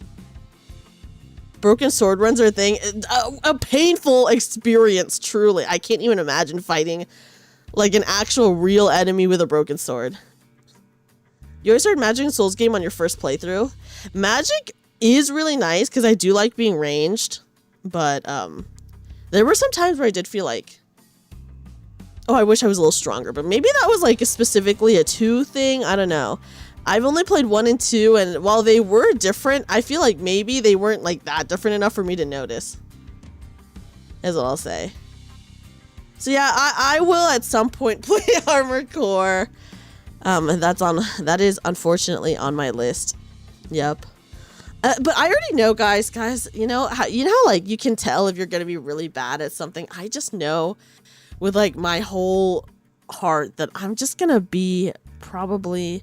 Broken sword runs are a thing. A painful experience, truly. I can't even imagine fighting like an actual real enemy with a broken sword. You always started Magic and Souls game on your first playthrough. Magic is really nice because I do like being ranged. But there were some times where I did feel like, oh, I wish I was a little stronger, but maybe that was like specifically a 2 thing. I don't know. I've only played 1 and 2, and while they were different, I feel like maybe they weren't like that different enough for me to notice. Is what I'll say. So yeah, I will at some point play Armored Core. That is unfortunately on my list. Yep. But I already know, guys, you know how like you can tell if you're gonna be really bad at something. I just know with like my whole heart that I'm just gonna be probably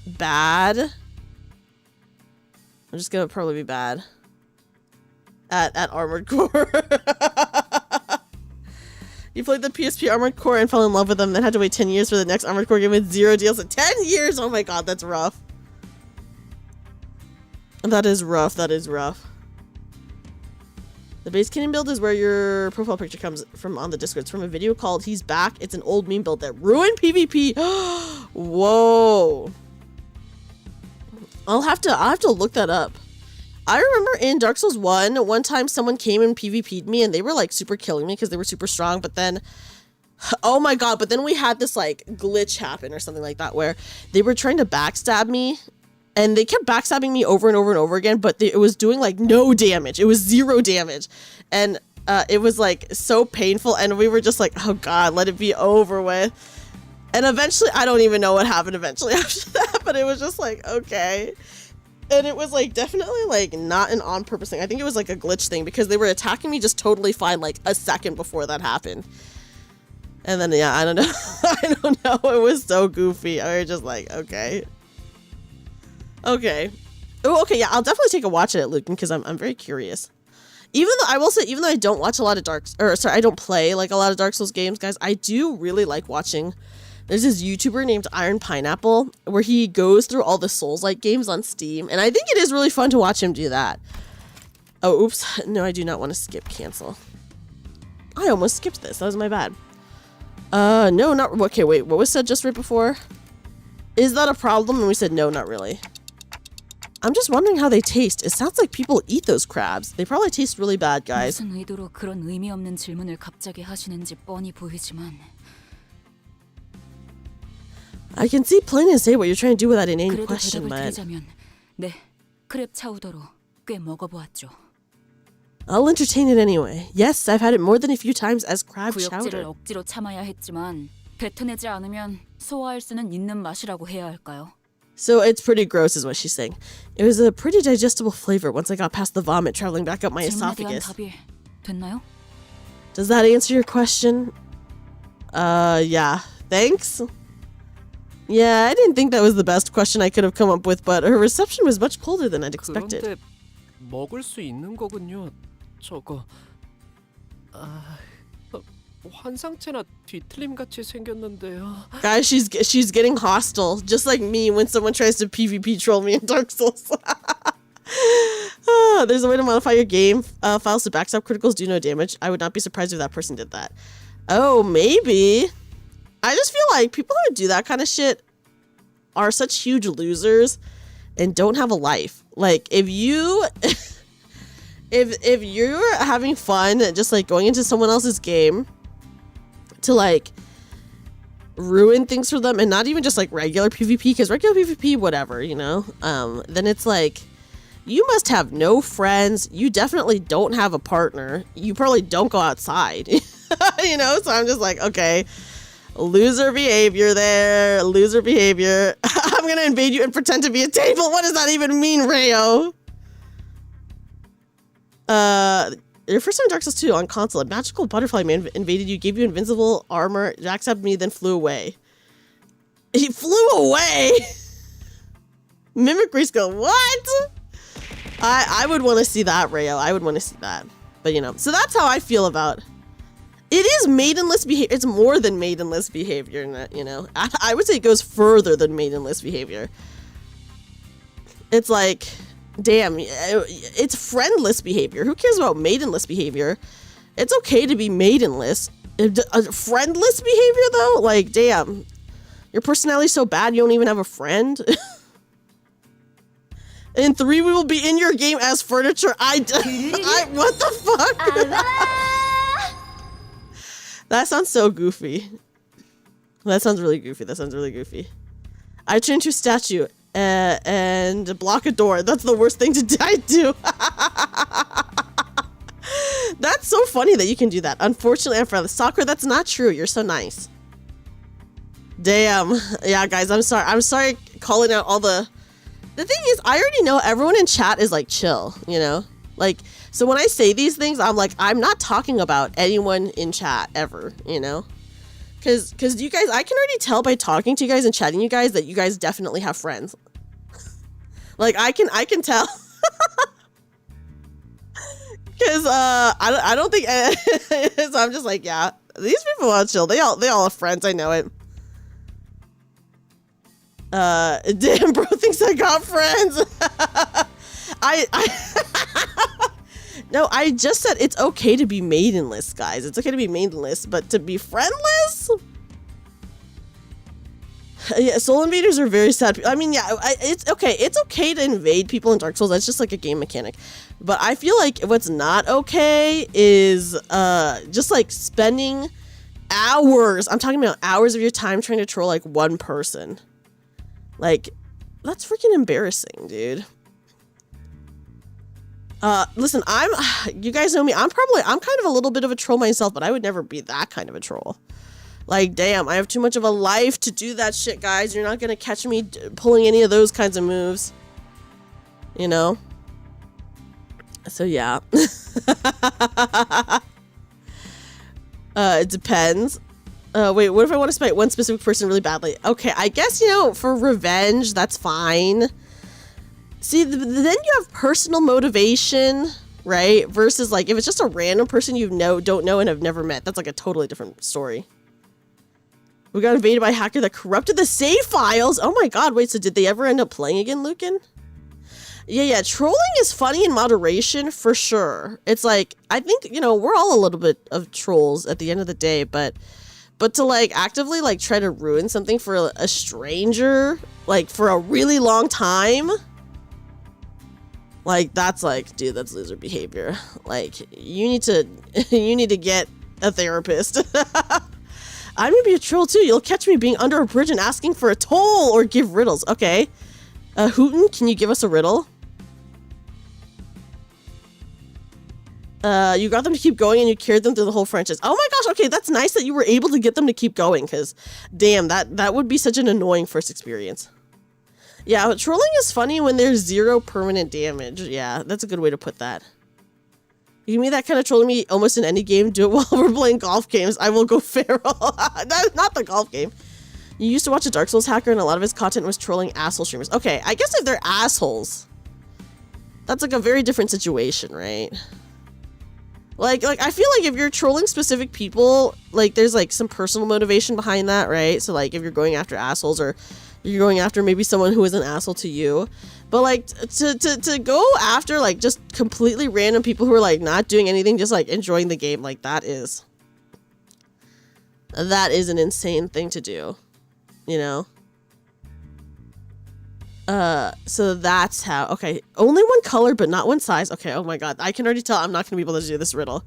bad. I'm just gonna probably be bad at Armored Core. You played the PSP Armored Core and fell in love with them, then had to wait 10 years for the next Armored Core game with 0 deals in 10 years. Oh my god, that's rough. That is rough. That is rough. The base cannon build is where your profile picture comes from on the Discord. It's from a video called He's Back. It's an old meme build that ruined PvP. Whoa. I'll have to look that up. I remember in Dark Souls 1, one time someone came and PvP'd me and they were like super killing me because they were super strong, but then, oh my god, but then we had this like glitch happen or something like that where they were trying to backstab me. And they kept backstabbing me over and over and over again, but it was doing like no damage. It was 0 damage. And it was like so painful. And we were just like, oh god, let it be over with. And eventually, I don't even know what happened eventually after that, but it was just like, okay. And it was like definitely like not an on purpose thing. I think it was like a glitch thing because they were attacking me just totally fine like a second before that happened. And then, yeah, I don't know. I don't know. It was so goofy. I was just like, okay. Okay. Oh, okay, yeah, I'll definitely take a watch at it, Luke, because I'm very curious. Even though, I will say, even though I don't watch a lot of I don't play, like, a lot of Dark Souls games, guys, I do really like watching. There's this YouTuber named Iron Pineapple, where he goes through all the Souls-like games on Steam, and I think it is really fun to watch him do that. Oh, oops. No, I do not want to skip cancel. I almost skipped this. That was my bad. No, not... Okay, wait, what was said just right before? Is that a problem? And we said, no, not really. I'm just wondering how they taste. It sounds like people eat those crabs. They probably taste really bad, guys. 무슨 의도로 그런 의미 없는 질문을 갑자기 하시는지 뻔히 보이지만. I can see plain and say what you're trying to do with that inane question, 그래도 대답을 but... 드리자면, 네, 크랩 차우더로 꽤 먹어보았죠. I'll entertain it anyway. Yes, I've had it more than a few times as crab 구역질을 chowder. 억지로 참아야 했지만 뱉어내지 않으면 소화할 수는 있는 맛이라고 해야 할까요? So it's pretty gross is what she's saying. It was a pretty digestible flavor once I got past the vomit traveling back up my esophagus. 답이 됐나요? Does that answer your question? Yeah. Thanks. Yeah, I didn't think that was the best question I could have come up with, but her reception was much colder than I'd expected. 그런데 먹을 수 있는 거군요. 저거. 환상체나 뒤틀림 같이 생겼는데요. Guys, she's getting hostile, just like me when someone tries to PvP troll me in Dark Souls. There's a way to modify your game files to backstab criticals do no damage. I would not be surprised if that person did that. Oh, maybe. I just feel like people who do that kind of shit are such huge losers and don't have a life. Like, if you if you're having fun just like going into someone else's game to like ruin things for them, and not even just like regular PvP, because regular PvP, whatever, you know, then it's like, you must have no friends. You definitely don't have a partner. You probably don't go outside. You know, so I'm just like, okay, loser behavior there, loser behavior. I'm gonna invade you and pretend to be a table. What does that even mean, Rayo? Your first time in Dark Souls 2 on console, a magical butterfly man invaded you, gave you invincible armor, jackstabbed me, then flew away. He flew away? Mimicry skill, what? I would want to see that, Rayo. I would want to see that. But, you know, so that's how I feel about it. Is maidenless behavior. It's more than maidenless behavior, you know. I would say it goes further than maidenless behavior. It's like, damn, it's friendless behavior. Who cares about maidenless behavior? It's okay to be maidenless. Friendless behavior, though? Like, damn. Your personality's so bad you don't even have a friend? In 3, we will be in your game as furniture. I what the fuck? That sounds so goofy. That sounds really goofy. That sounds really goofy. I turn into a statue and block a door. That's the worst thing to do. That's so funny that you can do that. Unfortunately, I'm for the soccer. That's not true. You're so nice. Damn. Yeah, guys, I'm sorry. I'm sorry calling out all the... The thing is, I already know everyone in chat is like chill, you know? Like, so when I say these things, I'm like, I'm not talking about anyone in chat ever, you know? Cause you guys, I can already tell by talking to you guys and chatting you guys that you guys definitely have friends. Like, I can tell. Cause I don't think so I'm just like, yeah, these people are chill. They all have friends, I know it. Damn, bro thinks I got friends. No, I just said it's okay to be maidenless, guys. It's okay to be maidenless, but to be friendless? Yeah, soul invaders are very sad. I mean, yeah, it's okay. It's okay to invade people in Dark Souls. That's just like a game mechanic. But I feel like what's not okay is just like spending hours. I'm talking about hours of your time trying to troll like one person. Like, that's freaking embarrassing, dude. Listen, you guys know me. I'm kind of a little bit of a troll myself, but I would never be that kind of a troll. Like, damn, I have too much of a life to do that shit, guys. You're not gonna catch me pulling any of those kinds of moves. You know? So, yeah. It depends. Wait, what if I want to spite one specific person really badly? Okay, I guess, you know, for revenge, that's fine. See, then you have personal motivation, right? Versus, like, if it's just a random person you don't know and have never met, that's like a totally different story. We got invaded by a hacker that corrupted the save files. Oh my god, wait, so did they ever end up playing again, Lucan? Yeah, trolling is funny in moderation, for sure. It's like, I think, you know, we're all a little bit of trolls at the end of the day, but to, like, actively, like, try to ruin something for a stranger, like, for a really long time, like, that's, like, dude, that's loser behavior. Like, you need to get a therapist. I'm gonna be a troll, too. You'll catch me being under a bridge and asking for a toll or give riddles. Okay. Hooten, can you give us a riddle? You got them to keep going and you carried them through the whole franchise. Oh my gosh, okay, that's nice that you were able to get them to keep going, because damn, that would be such an annoying first experience. Yeah, but trolling is funny when there's 0 permanent damage. Yeah, that's a good way to put that. You give me that kind of trolling me almost in any game, do it while we're playing golf games. I will go feral. Not the golf game. You used to watch a Dark Souls hacker and a lot of his content was trolling asshole streamers. Okay, I guess if they're assholes, that's like a very different situation, right? Like I feel like if you're trolling specific people, like there's like some personal motivation behind that, right? So like if you're going after assholes or you're going after maybe someone who is an asshole to you, but like to go after like just completely random people who are like not doing anything, just like enjoying the game, like that is That is an insane thing to do, you know? So that's how, okay, only one color, but not one size. Okay, oh my god, I can already tell I'm not gonna be able to do this riddle.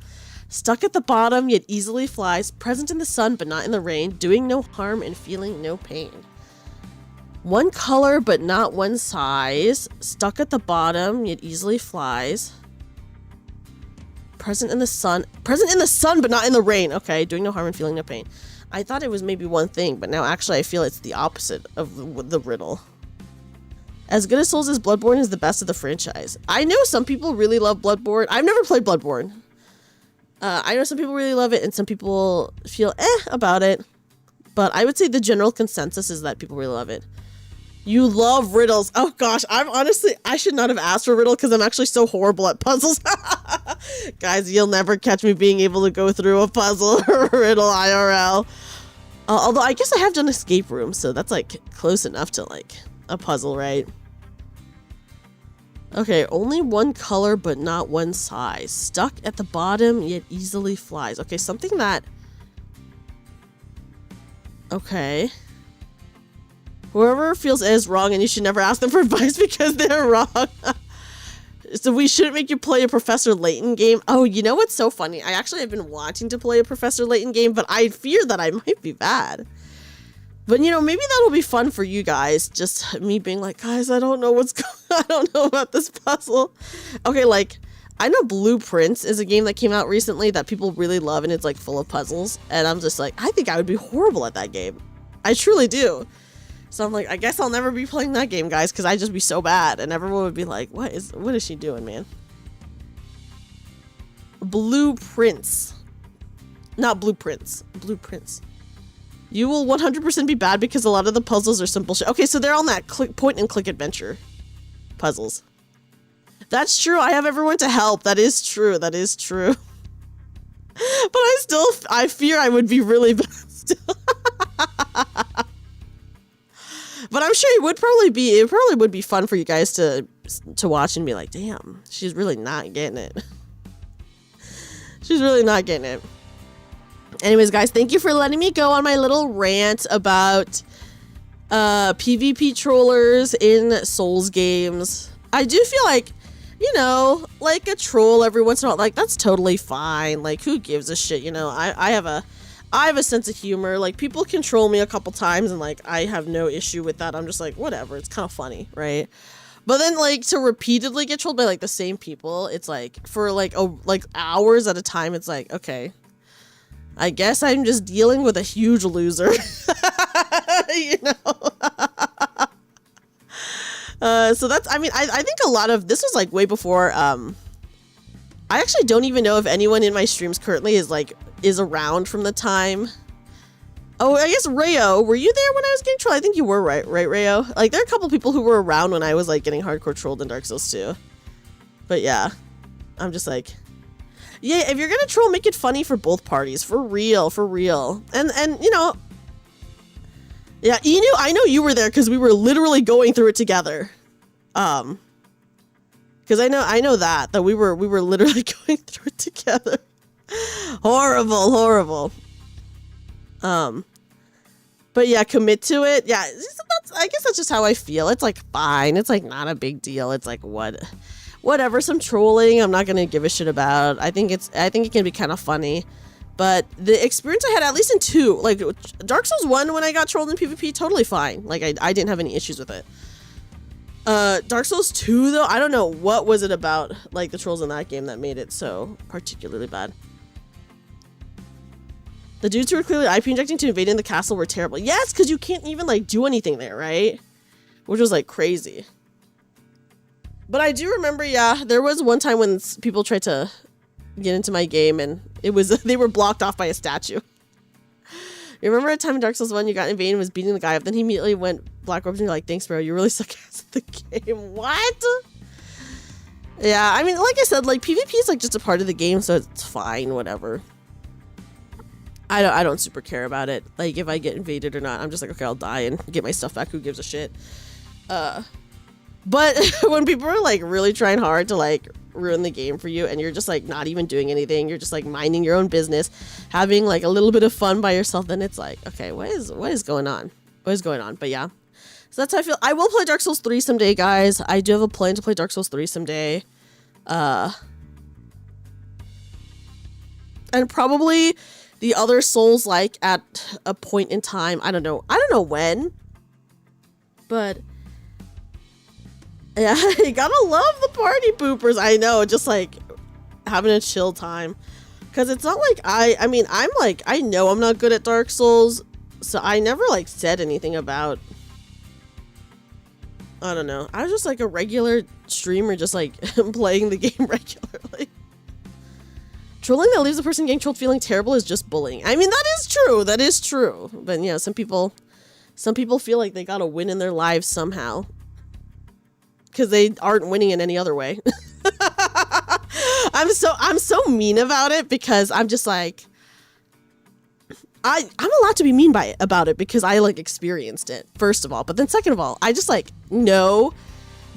Stuck at the bottom, yet easily flies, present in the sun, but not in the rain, doing no harm and feeling no pain. One color, but not one size, stuck at the bottom, yet easily flies. Present in the sun, but not in the rain. Okay, doing no harm and feeling no pain. I thought it was maybe one thing, but now actually I feel it's the opposite of the riddle. As good as Souls is, Bloodborne is the best of the franchise. I know some people really love Bloodborne. I've never played Bloodborne. I know some people really love it and some people feel about it. But I would say the general consensus is that people really love it. You love riddles. Oh gosh, I should not have asked for a riddle because I'm actually so horrible at puzzles. Guys, you'll never catch me being able to go through a puzzle or a riddle IRL. Although I guess I have done escape rooms, so that's like close enough to like a puzzle, right? Okay, only one color but not one size. Stuck at the bottom yet easily flies. Okay, something that... Okay. Whoever feels is wrong and you should never ask them for advice because they're wrong. So we shouldn't make you play a Professor Layton game. Oh, you know what's so funny? I actually have been wanting to play a Professor Layton game, but I fear that I might be bad. But, you know, maybe that'll be fun for you guys. Just me being like, guys, I don't know what's going on. I don't know about this puzzle. Okay, like, I know Blueprints is a game that came out recently that people really love, and it's, like, full of puzzles. And I'm just like, I think I would be horrible at that game. I truly do. So I'm like, I guess I'll never be playing that game, guys, because I'd just be so bad. And everyone would be like, what is she doing, man? Blueprints. Not Blueprints. Blueprints. You will 100% be bad because a lot of the puzzles are simple shit. Okay, so they're on that point and click adventure puzzles. That's true. I have everyone to help. That is true. That is true. But I fear I would be really bad still. But I'm sure it probably would be fun for you guys to watch and be like, damn, she's really not getting it. She's really not getting it. Anyways, guys, thank you for letting me go on my little rant about PvP trollers in Souls games. I do feel like, you know, like a troll every once in a while, like that's totally fine. Like who gives a shit, you know? I have a sense of humor. Like people can troll me a couple times and like I have no issue with that. I'm just like, whatever, it's kind of funny, right? But then like to repeatedly get trolled by like the same people, it's like for like hours at a time, it's like, okay, I guess I'm just dealing with a huge loser. You know? So that's, I mean, I think a lot of, this was like way before, I actually don't even know if anyone in my streams currently is around from the time. Oh, I guess Rayo, were you there when I was getting trolled? I think you were, right, Rayo? Like, there are a couple people who were around when I was like getting hardcore trolled in Dark Souls 2. But yeah, I'm just like, yeah, if you're gonna troll, make it funny for both parties. For real, for real. And you know, yeah, Inu, I know you were there because we were literally going through it together. Because I know that we were literally going through it together. Horrible. But yeah, commit to it. Yeah, I guess that's just how I feel. It's like fine. It's like not a big deal. It's like whatever, some trolling I'm not gonna give a shit about. I think it can be kind of funny. But the experience I had, at least in 2, like Dark Souls 1 when I got trolled in PvP, totally fine. Like I didn't have any issues with it. Dark Souls 2 though, I don't know what was it about like the trolls in that game that made it so particularly bad. The dudes who were clearly IP injecting to invade in the castle were terrible. Yes, because you can't even like do anything there, right? Which was like crazy. But I do remember, yeah, there was one time when people tried to get into my game and it was they were blocked off by a statue. You remember a time in Dark Souls 1 you got invaded and was beating the guy up, then he immediately went black robes and you're like, thanks bro, you really suck ass at the game. What? Yeah, I mean, like I said, like PvP is like just a part of the game, so it's fine, whatever. I don't super care about it. Like if I get invaded or not, I'm just like, okay, I'll die and get my stuff back. Who gives a shit? But when people are like really trying hard to like ruin the game for you, and you're just like not even doing anything. You're just like minding your own business, having like a little bit of fun by yourself. Then it's like, okay, what is going on? What is going on? But yeah, so that's how I feel. I will play Dark Souls 3 someday, guys. I do have a plan to play Dark Souls 3 someday. And probably the other Souls like at a point in time. I don't know when, but yeah, you gotta love the party poopers. I know, just like having a chill time, because it's not like I mean, I'm like, I know I'm not good at Dark Souls, so I never like said anything about, I don't know, I was just like a regular streamer, just like playing the game regularly. Trolling that leaves the person getting trolled feeling terrible is just bullying. I mean, that is true. But yeah, some people feel like they gotta win in their lives somehow, because they aren't winning in any other way. I'm so mean about it, because I'm just like, I'm allowed to be mean about it because I like experienced it, first of all. But then second of all, I just like know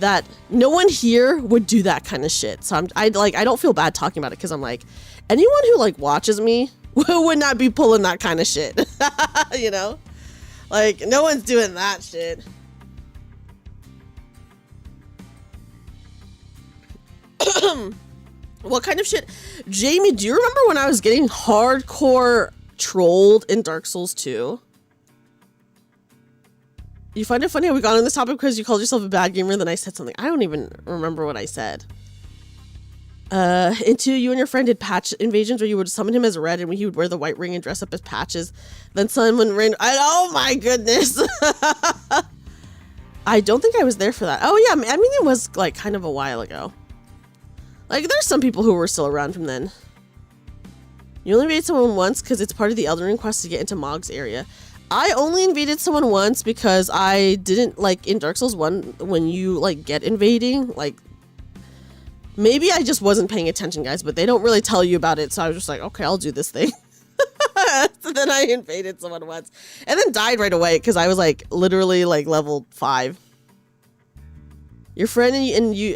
that no one here would do that kind of shit. So I don't feel bad talking about it, because I'm like, anyone who like watches me would not be pulling that kind of shit. You know? Like, no one's doing that shit. What kind of shit? Jamie, do you remember when I was getting hardcore trolled in Dark Souls 2? You find it funny how we got on this topic because you called yourself a bad gamer, then I said something. I don't even remember what I said. Into you and your friend did patch invasions where you would summon him as red and he would wear the white ring and dress up as Patches. Then someone ran. Oh my goodness. I don't think I was there for that. Oh yeah, I mean it was like kind of a while ago. Like there's some people who were still around from then. You only invaded someone once because it's part of the Elden Ring quest to get into Mog's area. I only invaded someone once because I didn't like in Dark Souls 1 when you like get invading, like maybe I just wasn't paying attention, guys, but they don't really tell you about it, so I was just like, okay, I'll do this thing. So then I invaded someone once and then died right away because I was like literally like level 5. Your friend and you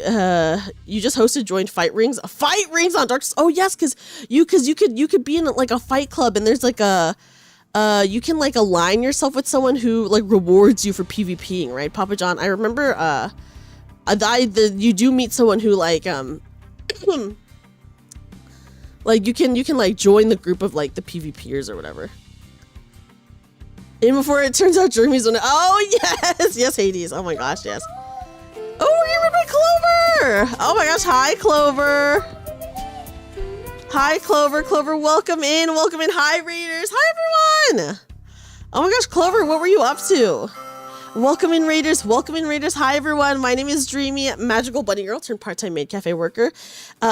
just hosted joined fight rings on Dark Souls. Oh yes, because you could be in like a fight club, and there's like a you can like align yourself with someone who like rewards you for PvPing, right, Papa John? I remember you do meet someone who like like you can like join the group of like the PvPers or whatever. And before it turns out Dreamy's one. Oh yes, Hades. Oh my gosh, yes. Oh, you remember Clover! Oh my gosh, hi Clover. Hi Clover. Clover, welcome in. Hi Raiders. Hi everyone. Oh my gosh, Clover, what were you up to? Welcome in Raiders. Hi everyone. My name is Dreamy, magical bunny girl turned part-time maid cafe worker.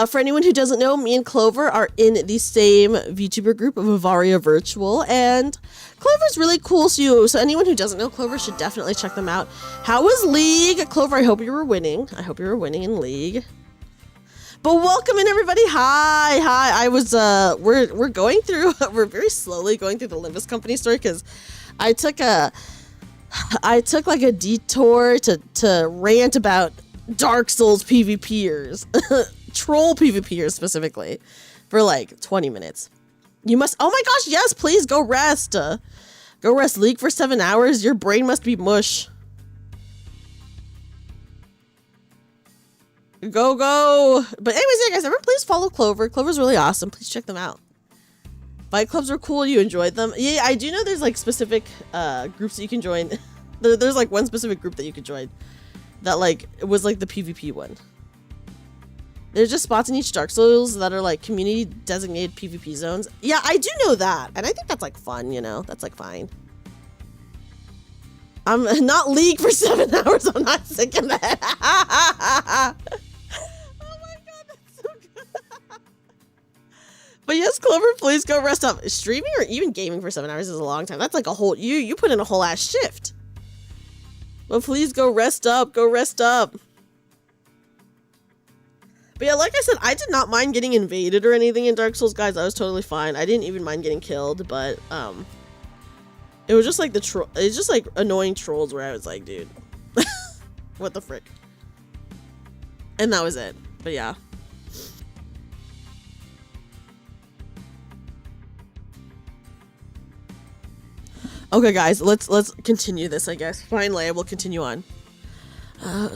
For anyone who doesn't know, me and Clover are in the same VTuber group of Avaria Virtual, and Clover's really cool. So anyone who doesn't know Clover should definitely check them out. How was League? Clover, I hope you were winning. In League. But welcome in everybody. Hi. I was we're going through we're very slowly going through the Limbus company story because I took like a detour to rant about Dark Souls PvPers, troll PvPers specifically, for like 20 minutes. You must, oh my gosh, yes, please go rest. Go rest, League for 7 hours. Your brain must be mush. Go. But anyways, yeah, guys, remember, please follow Clover. Clover's really awesome. Please check them out. Fight clubs are cool. You enjoyed them. Yeah, I do know there's like specific groups that you can join. There's like one specific group that you could join that like it was like the PvP one. There's just spots in each Dark Souls that are like community designated PvP zones. Yeah, I do know that, and I think that's like fun. You know, that's like fine. I'm not League for 7 hours. I'm not sick of that. Oh my god, that's so good. But yes, Clover, please go rest up. Streaming or even gaming for 7 hours is a long time. That's like a whole, you put in a whole ass shift. But please go rest up. But yeah, like I said, I did not mind getting invaded or anything in Dark Souls, guys. I was totally fine. I didn't even mind getting killed, but it was just like it's just like annoying trolls where I was like, dude, what the frick? And that was it. But yeah. Okay, guys, let's continue this, I guess. Finally, I will continue on.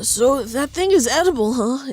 So that thing is edible, huh?